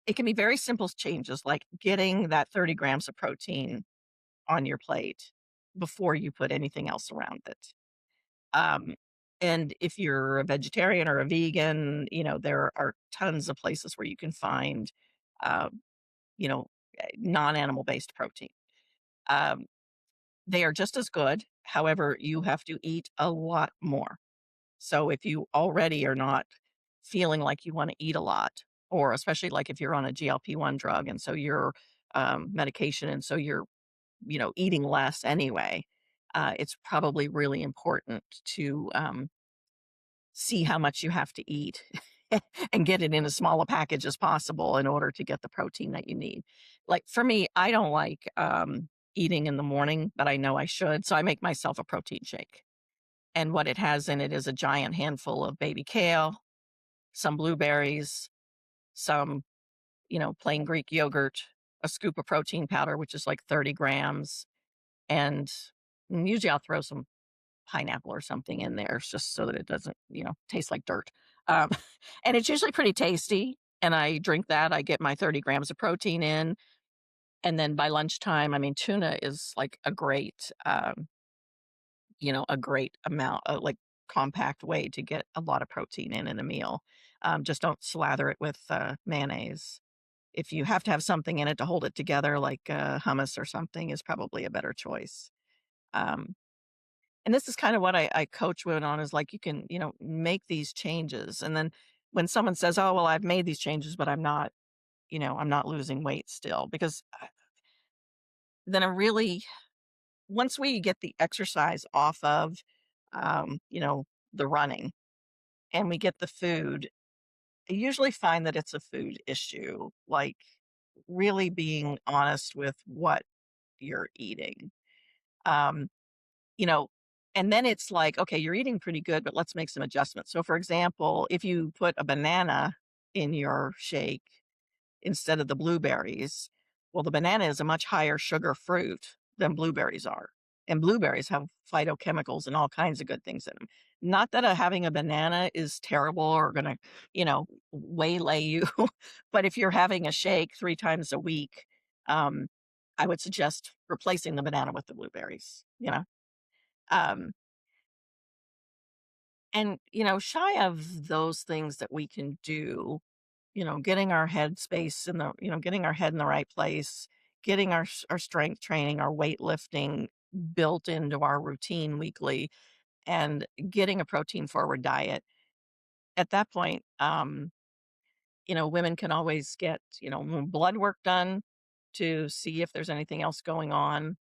it can be very simple changes like getting that 30 grams of protein on your plate before you put anything else around it. Um, and if you're a vegetarian or a vegan, there are tons of places where you can find, uh, you know, non-animal based protein. Um, they are just as good. However, you have to eat a lot more. So if you already are not feeling like you want to eat a lot, or especially like if you're on a GLP-1 drug and so you're medication and so you're eating less anyway, it's probably really important to see how much you have to eat and get it in as small a package as possible in order to get the protein that you need. Like for me, I don't like eating in the morning, but I know I should. So I make myself a protein shake. And what it has in it is a giant handful of baby kale, some blueberries, some, plain Greek yogurt, a scoop of protein powder, which is like 30 grams. And usually I'll throw some pineapple or something in there just so that it doesn't, taste like dirt. Um, and it's usually pretty tasty. And I drink that. I get my 30 grams of protein in. And then by lunchtime, I mean, tuna is like a great amount, like compact way to get a lot of protein in a meal. Just don't slather it with mayonnaise. If you have to have something in it to hold it together, like hummus or something, is probably a better choice. Um, And this is kind of what I coach women on is like you can, make these changes. And then when someone says, "Oh, well, I've made these changes, but I'm not losing weight still," because then I really, once we get the exercise off of, um, you know, the running and we get the food, I usually find that it's a food issue, like really being honest with what you're eating. Um, You know, and then it's like, okay, you're eating pretty good, but let's make some adjustments. So, for example, if you put a banana in your shake instead of the blueberries, well, the banana is a much higher sugar fruit than blueberries are. And blueberries have phytochemicals and all kinds of good things in them. Not that having a banana is terrible or going to, waylay you, but if you're having a shake 3 times a week, um, I would suggest replacing the banana with the blueberries. Um, and, shy of those things that we can do, getting our head space in getting our head in the right place, getting our strength training, our weightlifting built into our routine weekly, and getting a protein forward diet. At that point, women can always get, blood work done to see if there's anything else going on.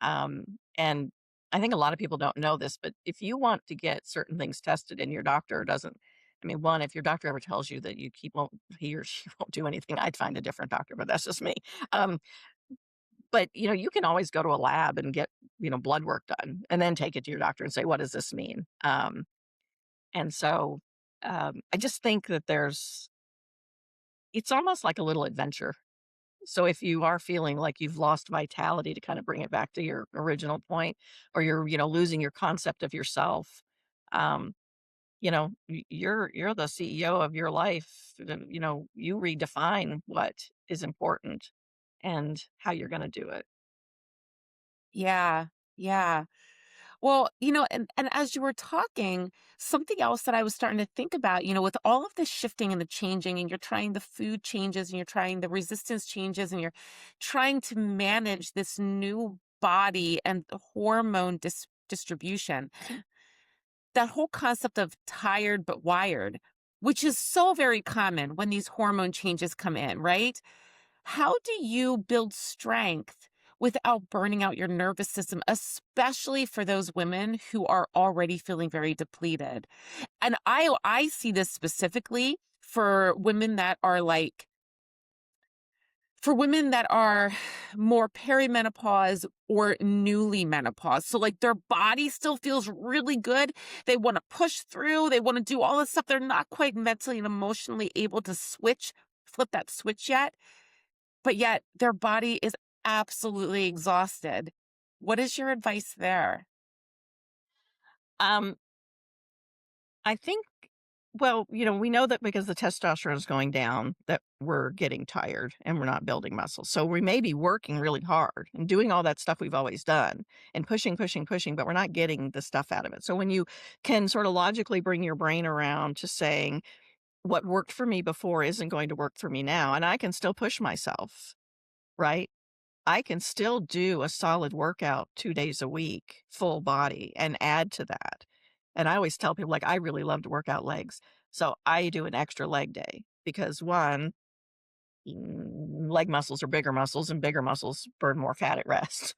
And I think a lot of people don't know this, but if you want to get certain things tested and your doctor doesn't, I mean, one, if your doctor ever tells you that he or she won't do anything, I'd find a different doctor, but that's just me. Um, but you can always go to a lab and get, blood work done and then take it to your doctor and say, what does this mean? And so I just think that it's almost like a little adventure. So if you are feeling like you've lost vitality, to kind of bring it back to your original point, or you're, losing your concept of yourself, um, you're the CEO of your life. And, you redefine what is important and how you're going to do it. Yeah. Yeah. Well, and as you were talking, something else that I was starting to think about, with all of the shifting and the changing, and you're trying the food changes and you're trying the resistance changes and you're trying to manage this new body and the hormone distribution, that whole concept of tired but wired, which is so very common when these hormone changes come in, right? How do you build strength without burning out your nervous system, especially for those women who are already feeling very depleted? And I see this specifically for women that are like For women that are more perimenopause or newly menopause, so like their body still feels really good. They want to push through, they want to do all this stuff. They're not quite mentally and emotionally able to flip that switch yet, but yet their body is absolutely exhausted. What is your advice there? Um, I think, well, we know that because the testosterone is going down, that we're getting tired and we're not building muscle. So we may be working really hard and doing all that stuff we've always done and pushing, pushing, pushing, but we're not getting the stuff out of it. So when you can sort of logically bring your brain around to saying, what worked for me before isn't going to work for me now, and I can still push myself, right? I can still do a solid workout 2 days a week, full body, and add to that. And I always tell people, like, I really love to work out legs. So I do an extra leg day because 1, leg muscles are bigger muscles and bigger muscles burn more fat at rest.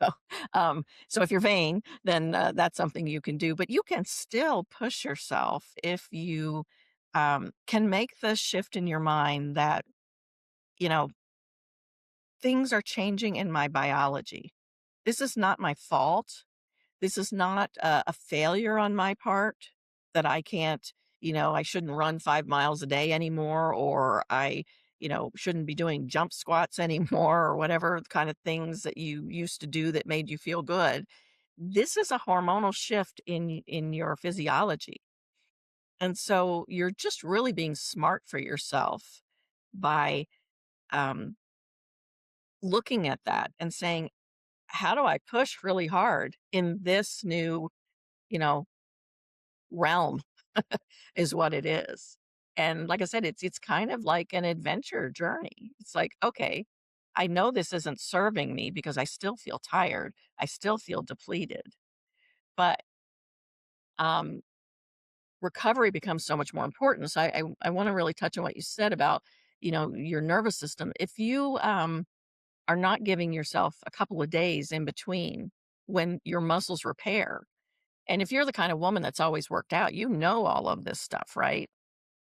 So if you're vain, then that's something you can do. But you can still push yourself if you can make the shift in your mind that, you know, things are changing in my biology. This is not my fault. This is not a failure on my part that I can't, I shouldn't run 5 miles a day anymore, or I, shouldn't be doing jump squats anymore, or whatever kind of things that you used to do that made you feel good. This is a hormonal shift in your physiology. And so you're just really being smart for yourself by um, looking at that and saying, how do I push really hard in this new, you know, realm is what it is. And like I said, it's kind of like an adventure journey. It's like, okay, I know this isn't serving me because I still feel tired. I still feel depleted. But um recovery becomes so much more important. So I want to really touch on what you said about, your nervous system. If you are not giving yourself a couple of days in between when your muscles repair. And if you're the kind of woman that's always worked out, you know all of this stuff, right?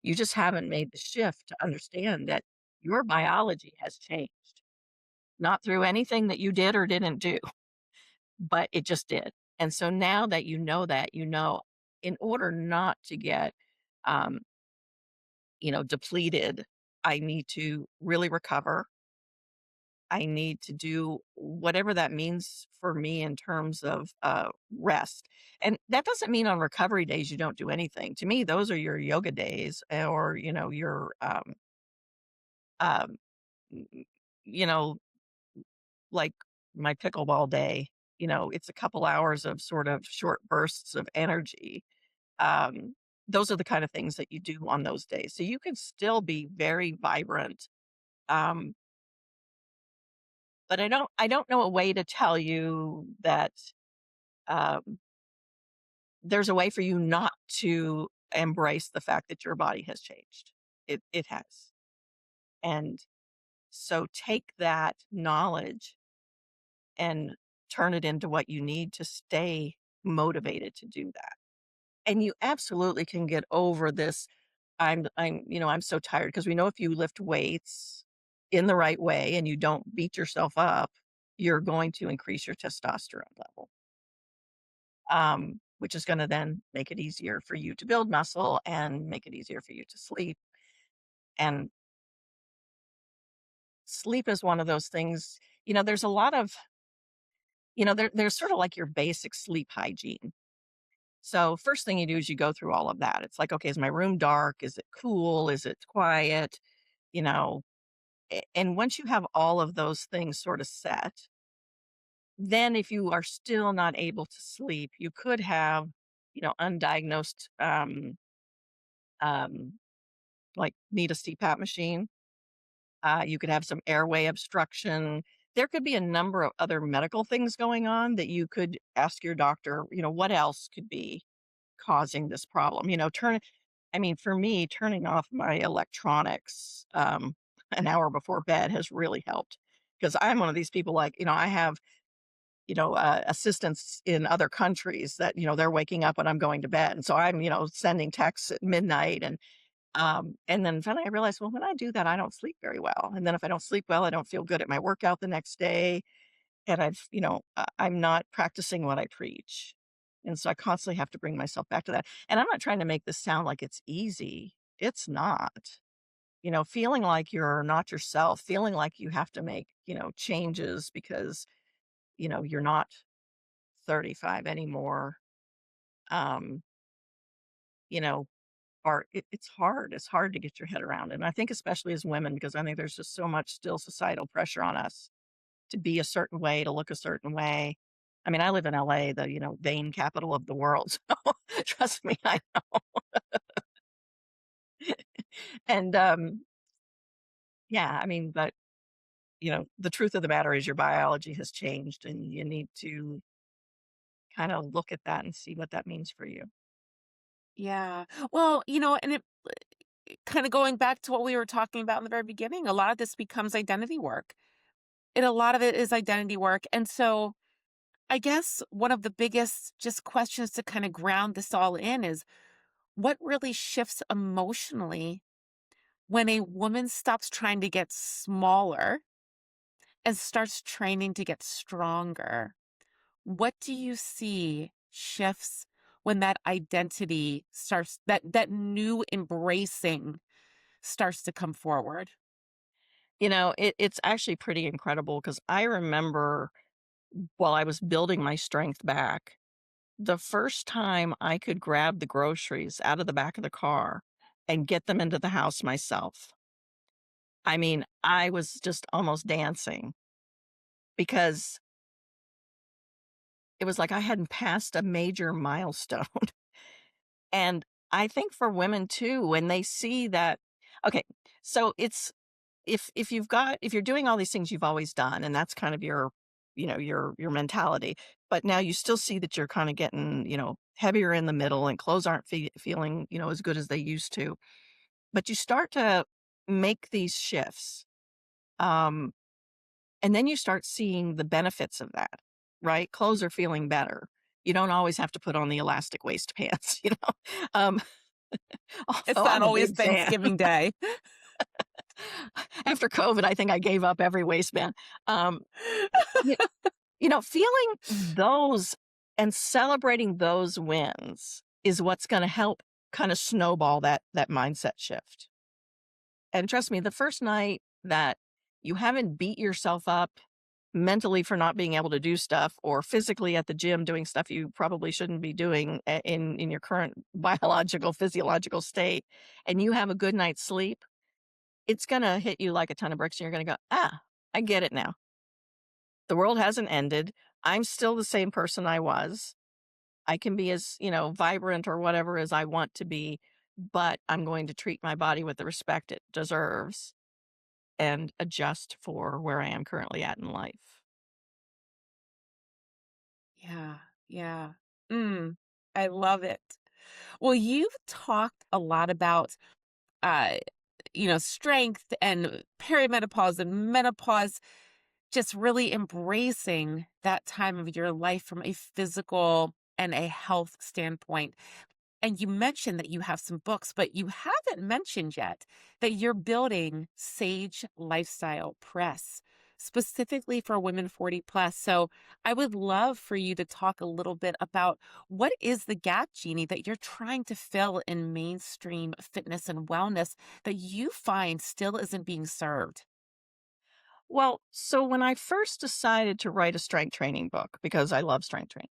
You just haven't made the shift to understand that your biology has changed, not through anything that you did or didn't do, but it just did. And so now that, in order not to get, um, depleted, I need to really recover. I need to do whatever that means for me in terms of rest. And that doesn't mean on recovery days you don't do anything. To me, those are your yoga days or, your, um, n- n- you know, like my pickleball day. It's a couple hours of sort of short bursts of energy. Um, those are the kind of things that you do on those days. So you can still be very vibrant. Um, but I don't know a way to tell you that um, there's a way for you not to embrace the fact that your body has changed. It has. And so take that knowledge and turn it into what you need to stay motivated to do that. And you absolutely can get over this. I'm so tired because we know if you lift weights in the right way and you don't beat yourself up, you're going to increase your testosterone level. Which is going to then make it easier for you to build muscle and make it easier for you to sleep. And sleep is one of those things, there's a lot of, there's sort of like your basic sleep hygiene. So, first thing you do is you go through all of that. It's like, okay, is my room dark? Is it cool? Is it quiet? You know, and once you have all of those things sort of set, then if you are still not able to sleep, you could have, undiagnosed, um, like need a CPAP machine. You could have some airway obstruction. There could be a number of other medical things going on that you could ask your doctor, what else could be causing this problem? I mean, for me, turning off my electronics an hour before bed has really helped because I'm one of these people like, I have, assistants in other countries that, they're waking up when I'm going to bed. And so I'm, sending texts at midnight And then finally I realized, well, when I do that, I don't sleep very well. And then if I don't sleep well, I don't feel good at my workout the next day. And I'm not practicing what I preach. And so I constantly have to bring myself back to that. And I'm not trying to make this sound like it's easy. It's not. Feeling like you're not yourself, feeling like you have to make, changes because, you're not 35 anymore. Um, you know, it's hard. It's hard to get your head around. And I think especially as women, because I think there's just so much still societal pressure on us to be a certain way, to look a certain way. I mean, I live in LA, the, vein capital of the world. So trust me, I and yeah, I mean, but the truth of the matter is your biology has changed and you need to kind of look at that and see what that means for you. Yeah. Well, and it kind of going back to what we were talking about in the very beginning, a lot of this becomes identity work. And a lot of it is identity work. And so I guess one of the biggest just questions to kind of ground this all in is what really shifts emotionally when a woman stops trying to get smaller and starts training to get stronger? What do you see shifts when that identity starts, that new embracing starts to come forward? It's actually pretty incredible because I remember while I was building my strength back, the first time I could grab the groceries out of the back of the car and get them into the house myself. I mean, I was just almost dancing because it was like I hadn't passed a major milestone. And I think for women too, when they see that, okay, so it's if you're doing all these things you've always done, and that's kind of your mentality, but now you still see that you're kind of getting, heavier in the middle and clothes aren't feeling, as good as they used to. But you start to make these shifts. Um, and then you start seeing the benefits of that, right? Clothes are feeling better. You don't always have to put on the elastic waist pants, It's although not I'm a always big fan. Thanksgiving Day. After COVID, I think I gave up every waistband. Um, y- feeling those and celebrating those wins is what's going to help kind of snowball that mindset shift. And trust me, the first night that you haven't beat yourself up mentally for not being able to do stuff or physically at the gym doing stuff you probably shouldn't be doing in your current biological physiological state, and you have a good night's sleep, it's going to hit you like a ton of bricks and you're going to go, ah, I get it now. The world hasn't ended. I'm still the same person I was. I can be as, vibrant or whatever as I want to be, but I'm going to treat my body with the respect it deserves and adjust for where I am currently at in life. Yeah, yeah. Mm, I love it. Well, you've talked a lot about, uh, strength and perimenopause and menopause, just really embracing that time of your life from a physical and a health standpoint. And you mentioned that you have some books, but you haven't mentioned yet that you're building Sage Lifestyle Press specifically for women 40 plus. So I would love for you to talk a little bit about what is the gap, Jeannie, that you're trying to fill in mainstream fitness and wellness that you find still isn't being served. Well, so when I first decided to write a strength training book, because I love strength training,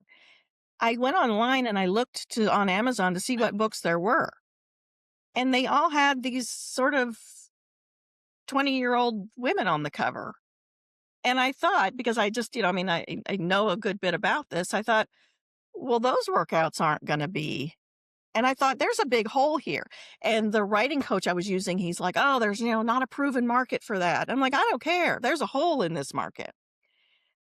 I went online and I looked on Amazon to see what books there were. And they all had these sort of 20-year-old women on the cover. And I thought, because I just, I mean, I know a good bit about this, I thought, well, those workouts aren't going to be. And I thought, there's a big hole here. And the writing coach I was using, he's like, oh, there's, not a proven market for that. I'm like, I don't care. There's a hole in this market.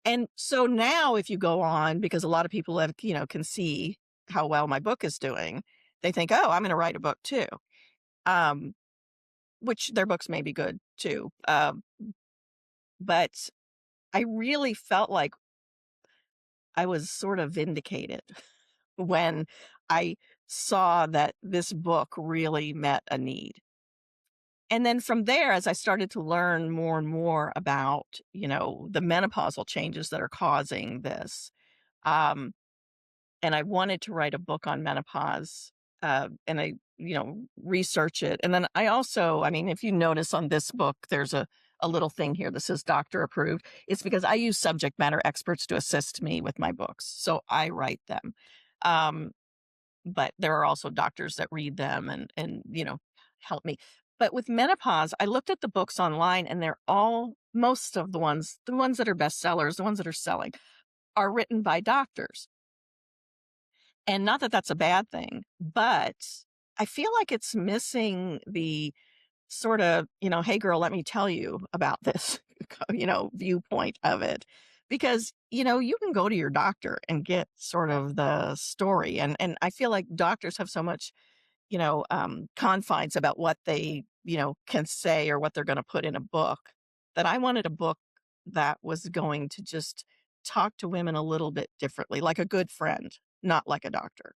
And so now if you go on, because a lot of people have, can see how well my book is doing, they think, oh, I'm going to write a book too. Um, which their books may be good too. But I really felt like I was sort of vindicated when I saw that this book really met a need. And then from there, as I started to learn more and more about, the menopausal changes that are causing this, um, and I wanted to write a book on menopause, and I, research it. And then I also, I mean, if you notice on this book, there's a little thing here that says doctor approved. It's because I use subject matter experts to assist me with my books. So I write them. Um, but there are also doctors that read them and help me. But with menopause, I looked at the books online and they're all most of the ones that are bestsellers, the ones that are selling, are written by doctors. And not that that's a bad thing, but I feel like it's missing the sort of, "Hey girl, let me tell you about this," viewpoint of it. Because, you can go to your doctor and get sort of the story. And I feel like doctors have so much, confines about what they, can say or what they're gonna put in a book, that I wanted a book that was going to just talk to women a little bit differently, like a good friend, not like a doctor.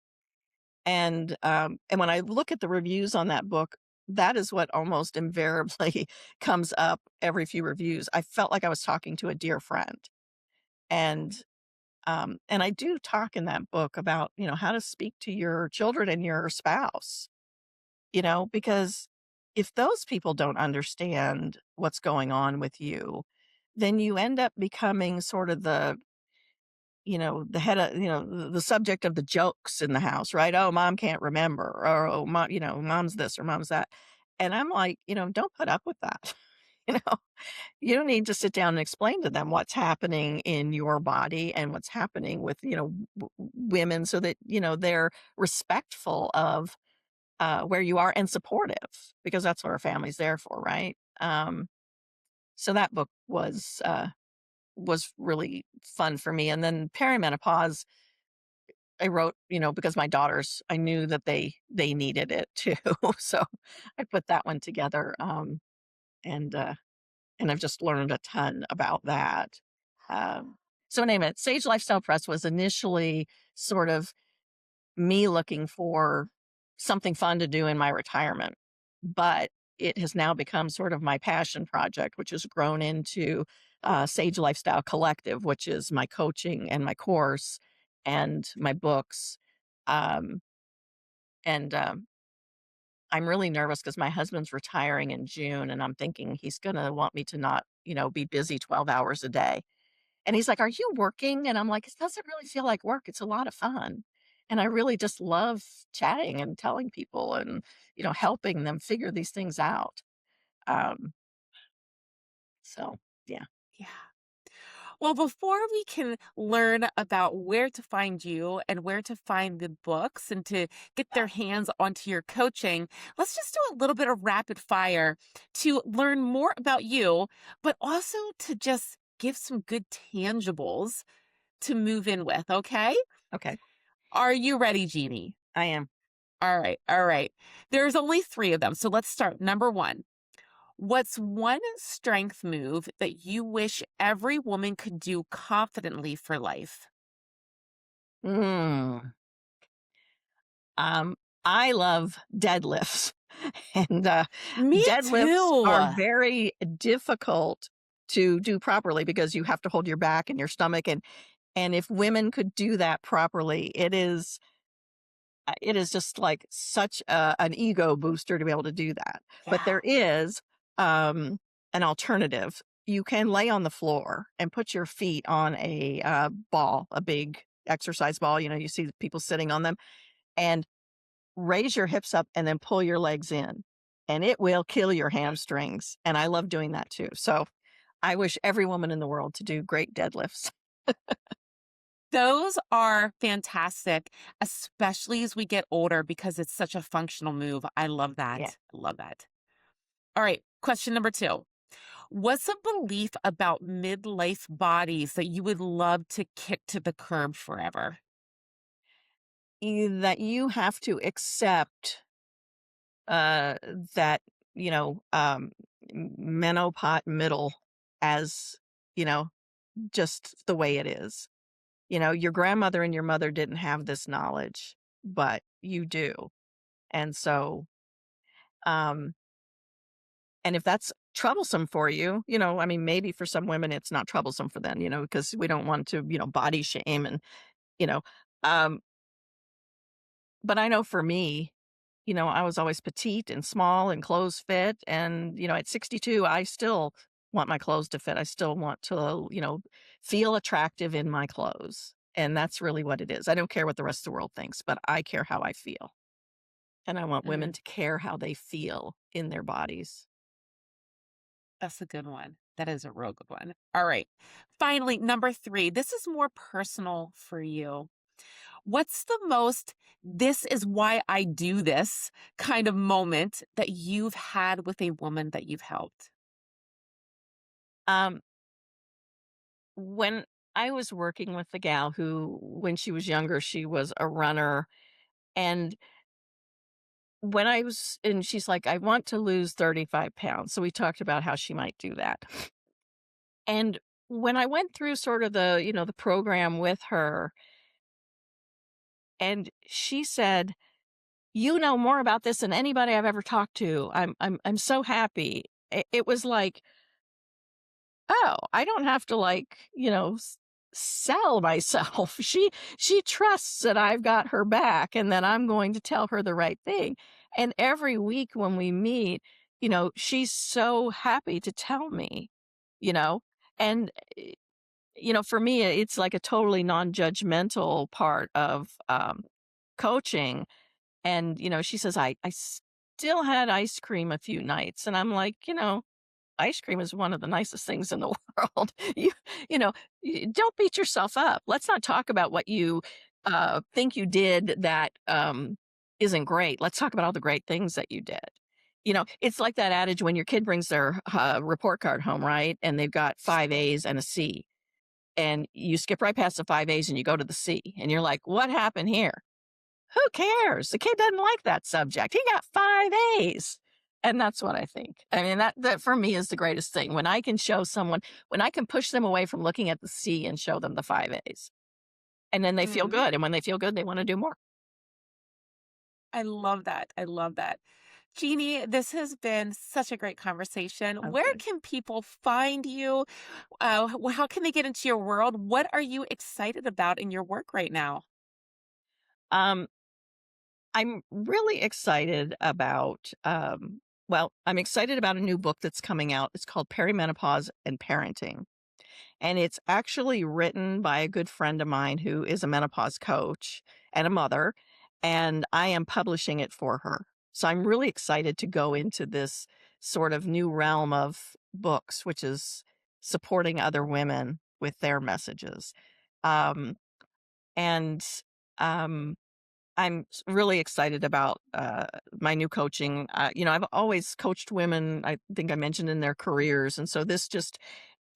And when I look at the reviews on that book, that is what almost invariably comes up every few reviews. I felt like I was talking to a dear friend. And I do talk in that book about, how to speak to your children and your spouse, because if those people don't understand what's going on with you, then you end up becoming sort of the head of, the subject of the jokes in the house, right? "Oh, mom can't remember," or, "Oh, mom, mom's this or mom's that." And I'm like, don't put up with that. You know, you need to sit down and explain to them what's happening in your body and what's happening with, women, so that, they're respectful of where you are and supportive, because that's what our family's there for, right? So that book was really fun for me. And then perimenopause, I wrote, because my daughters, I knew that they needed it too. So I put that one together. And and I've just learned a ton about that. Um, so name it. Sage Lifestyle Press was initially sort of me looking for something fun to do in my retirement, but it has now become sort of my passion project, which has grown into Sage Lifestyle Collective, which is my coaching and my course and my books. Um, and I'm really nervous because my husband's retiring in June, and I'm thinking he's going to want me to not, be busy 12 hours a day. And he's like, "Are you working?" And I'm like, "It doesn't really feel like work. It's a lot of fun." And I really just love chatting and telling people and, helping them figure these things out. Um, so yeah. Yeah. Well, before we can learn about where to find you and where to find the books and to get their hands onto your coaching, let's just do a little bit of rapid fire to learn more about you, but also to just give some good tangibles to move in with. Okay. Okay. Are you ready, Jeannie? I am. All right. All right. There's only three of them. So let's start. Number one. What's one strength move that you wish every woman could do confidently for life? Mm. Um, I love deadlifts, and Me deadlifts are too. very difficult to do properly because you have to hold your back and your stomach, and if women could do that properly, it is just like such an ego booster to be able to do that. But Yeah. there is an alternative. You can lay on the floor and put your feet on a ball, a big exercise ball. You see people sitting on them, and raise your hips up and then pull your legs in. And it will kill your hamstrings. And I love doing that too. So I wish every woman in the world to do great deadlifts. Those are fantastic, especially as we get older because it's such a functional move. I love Yeah. that. I love that. All right. Question number two. What's a belief about midlife bodies that you would love to kick to the curb forever? That you have to accept uh, that, you know, um, menopause middle as, you know, just the way it is. Your grandmother and your mother didn't have this knowledge. but you do. And so, um, and if that's troublesome for you, I mean, maybe for some women it's not troublesome for them, because we don't want to, body shame and, you know, um, but I know for me, I was always petite and small and clothes fit. And, at 62, I still want my clothes to fit. I still want to, feel attractive in my clothes. And that's really what it is. I don't care what the rest of the world thinks, but I care how I feel. And I want women Mm, to care how they feel in their bodies. that's a good one. That is a real good one. All right. Finally, number 3. This is more personal for you. What's the most "this is why I do this" kind of moment that you've had with a woman that you've helped? Um, when I was working with the gal who, when she was younger, she was a runner. And and she's like, I want to lose 35 pounds. So we talked about how she might do that. And when I went through sort of the program with her, and she said, "You know more about this than anybody I've ever talked to. I'm so happy." It was like, "Oh, I don't have to sell myself." She trusts that I've got her back and that I'm going to tell her the right thing. And every week when we meet, she's so happy to tell me, you know. And for me, it's like a totally non-judgmental part of, coaching. And, she says, "I still had ice cream a few nights." And I'm like, ice cream is one of the nicest things in the world. You know, don't beat yourself up. Let's not talk about what you, think you did that, isn't great. Let's talk about all the great things that you did. It's like that adage when your kid brings their, report card home, right? And they've got 5 A's and a C. And you skip right past the 5 A's and you go to the C, and you're like, "What happened here?" Who cares? The kid doesn't like that subject. He got 5 A's. And that's what I think. I mean, that for me is the greatest thing. When I can push them away from looking at the C and show them the 5 A's. And then they feel Mm, good. And when they feel good, they wanna do more. I love that. I love that. Jeannie, this has been such a great conversation. Oh, Where good. can people find you? How can they get into your world? What are you excited about in your work right now? Um, I'm really excited about, I'm excited about a new book that's coming out. It's called Perimenopause and Parenting. And it's actually written by a good friend of mine who is a menopause coach and a mother, and I am publishing it for her. So I'm really excited to go into this sort of new realm of books, which is supporting other women with their messages. Um, and um, really excited about my new coaching. I've always coached women, I think I mentioned, in their careers. And so this just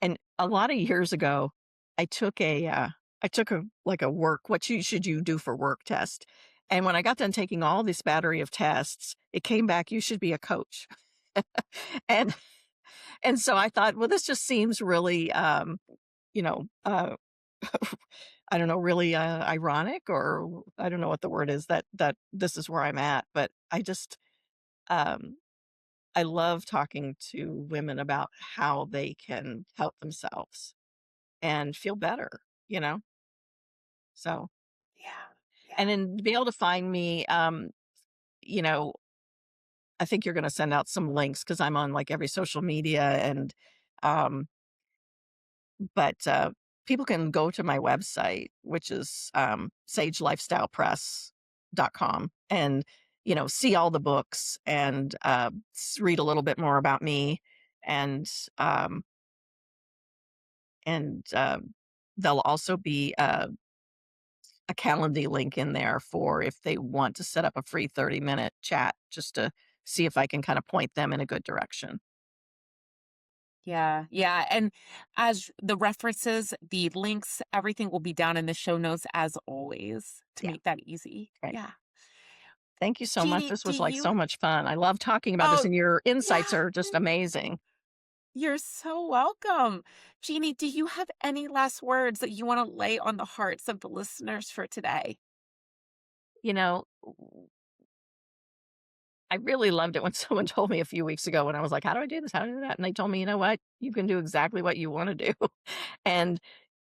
and a lot of years ago, I took a like a work what should you do for work test. And when I got done taking all this battery of tests, it came back, you should be a coach. and and so I thought, well, this just seems really you know, uh I don't know, really ironic, or I don't know what the word is, that this is where I'm at, but um I love talking to women about how they can help themselves and feel better, you know? So, Yeah, and yeah. then to be able to find me, you know, I think you're gonna send out some links because 'cause I'm on, like, every social media. And, um, but, people can go to my website, which is, sagelifestylepress.com, and, see all the books and, read a little bit more about me. And, um and there'll also be a Calendly link in there for if they want to set up a free 30-minute chat just to see if I can kinda point them in a good direction. Yeah, yeah, and as the references, the links, everything will be down in the show notes as always to Yeah, make that easy. right. Yeah. Thank you so much. Jeannie, This was, like, so much fun. I love talking about this, oh, and your insights yeah, are just amazing. you're so welcome. Jeannie, do you have any last words that you wanna lay on the hearts of the listeners for today? You know, I really loved it when someone told me a few weeks ago when I was like, "How do I do this? How do I do that?" And they told me, "You know what? You can do exactly what you wanna do." And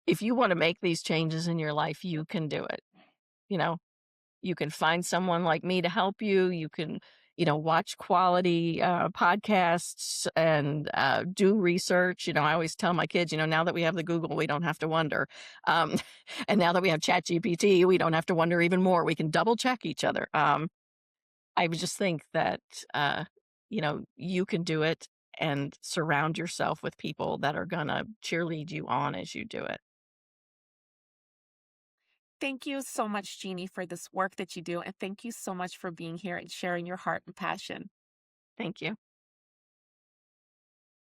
if you wanna make these changes in your life, you can do it, you know? You can find someone like me to help you. You can, watch quality, podcasts and, do research. I always tell my kids, now that we have the Google, we don't have to wonder. Um, and now that we have ChatGPT, we don't have to wonder even more. We can double check each other. I would just think that, you can do it and surround yourself with people that are gonna cheerlead you on as you do it. Thank you so much, Jeannie, for this work that you do. And thank you so much for being here and sharing your heart and passion. Thank you.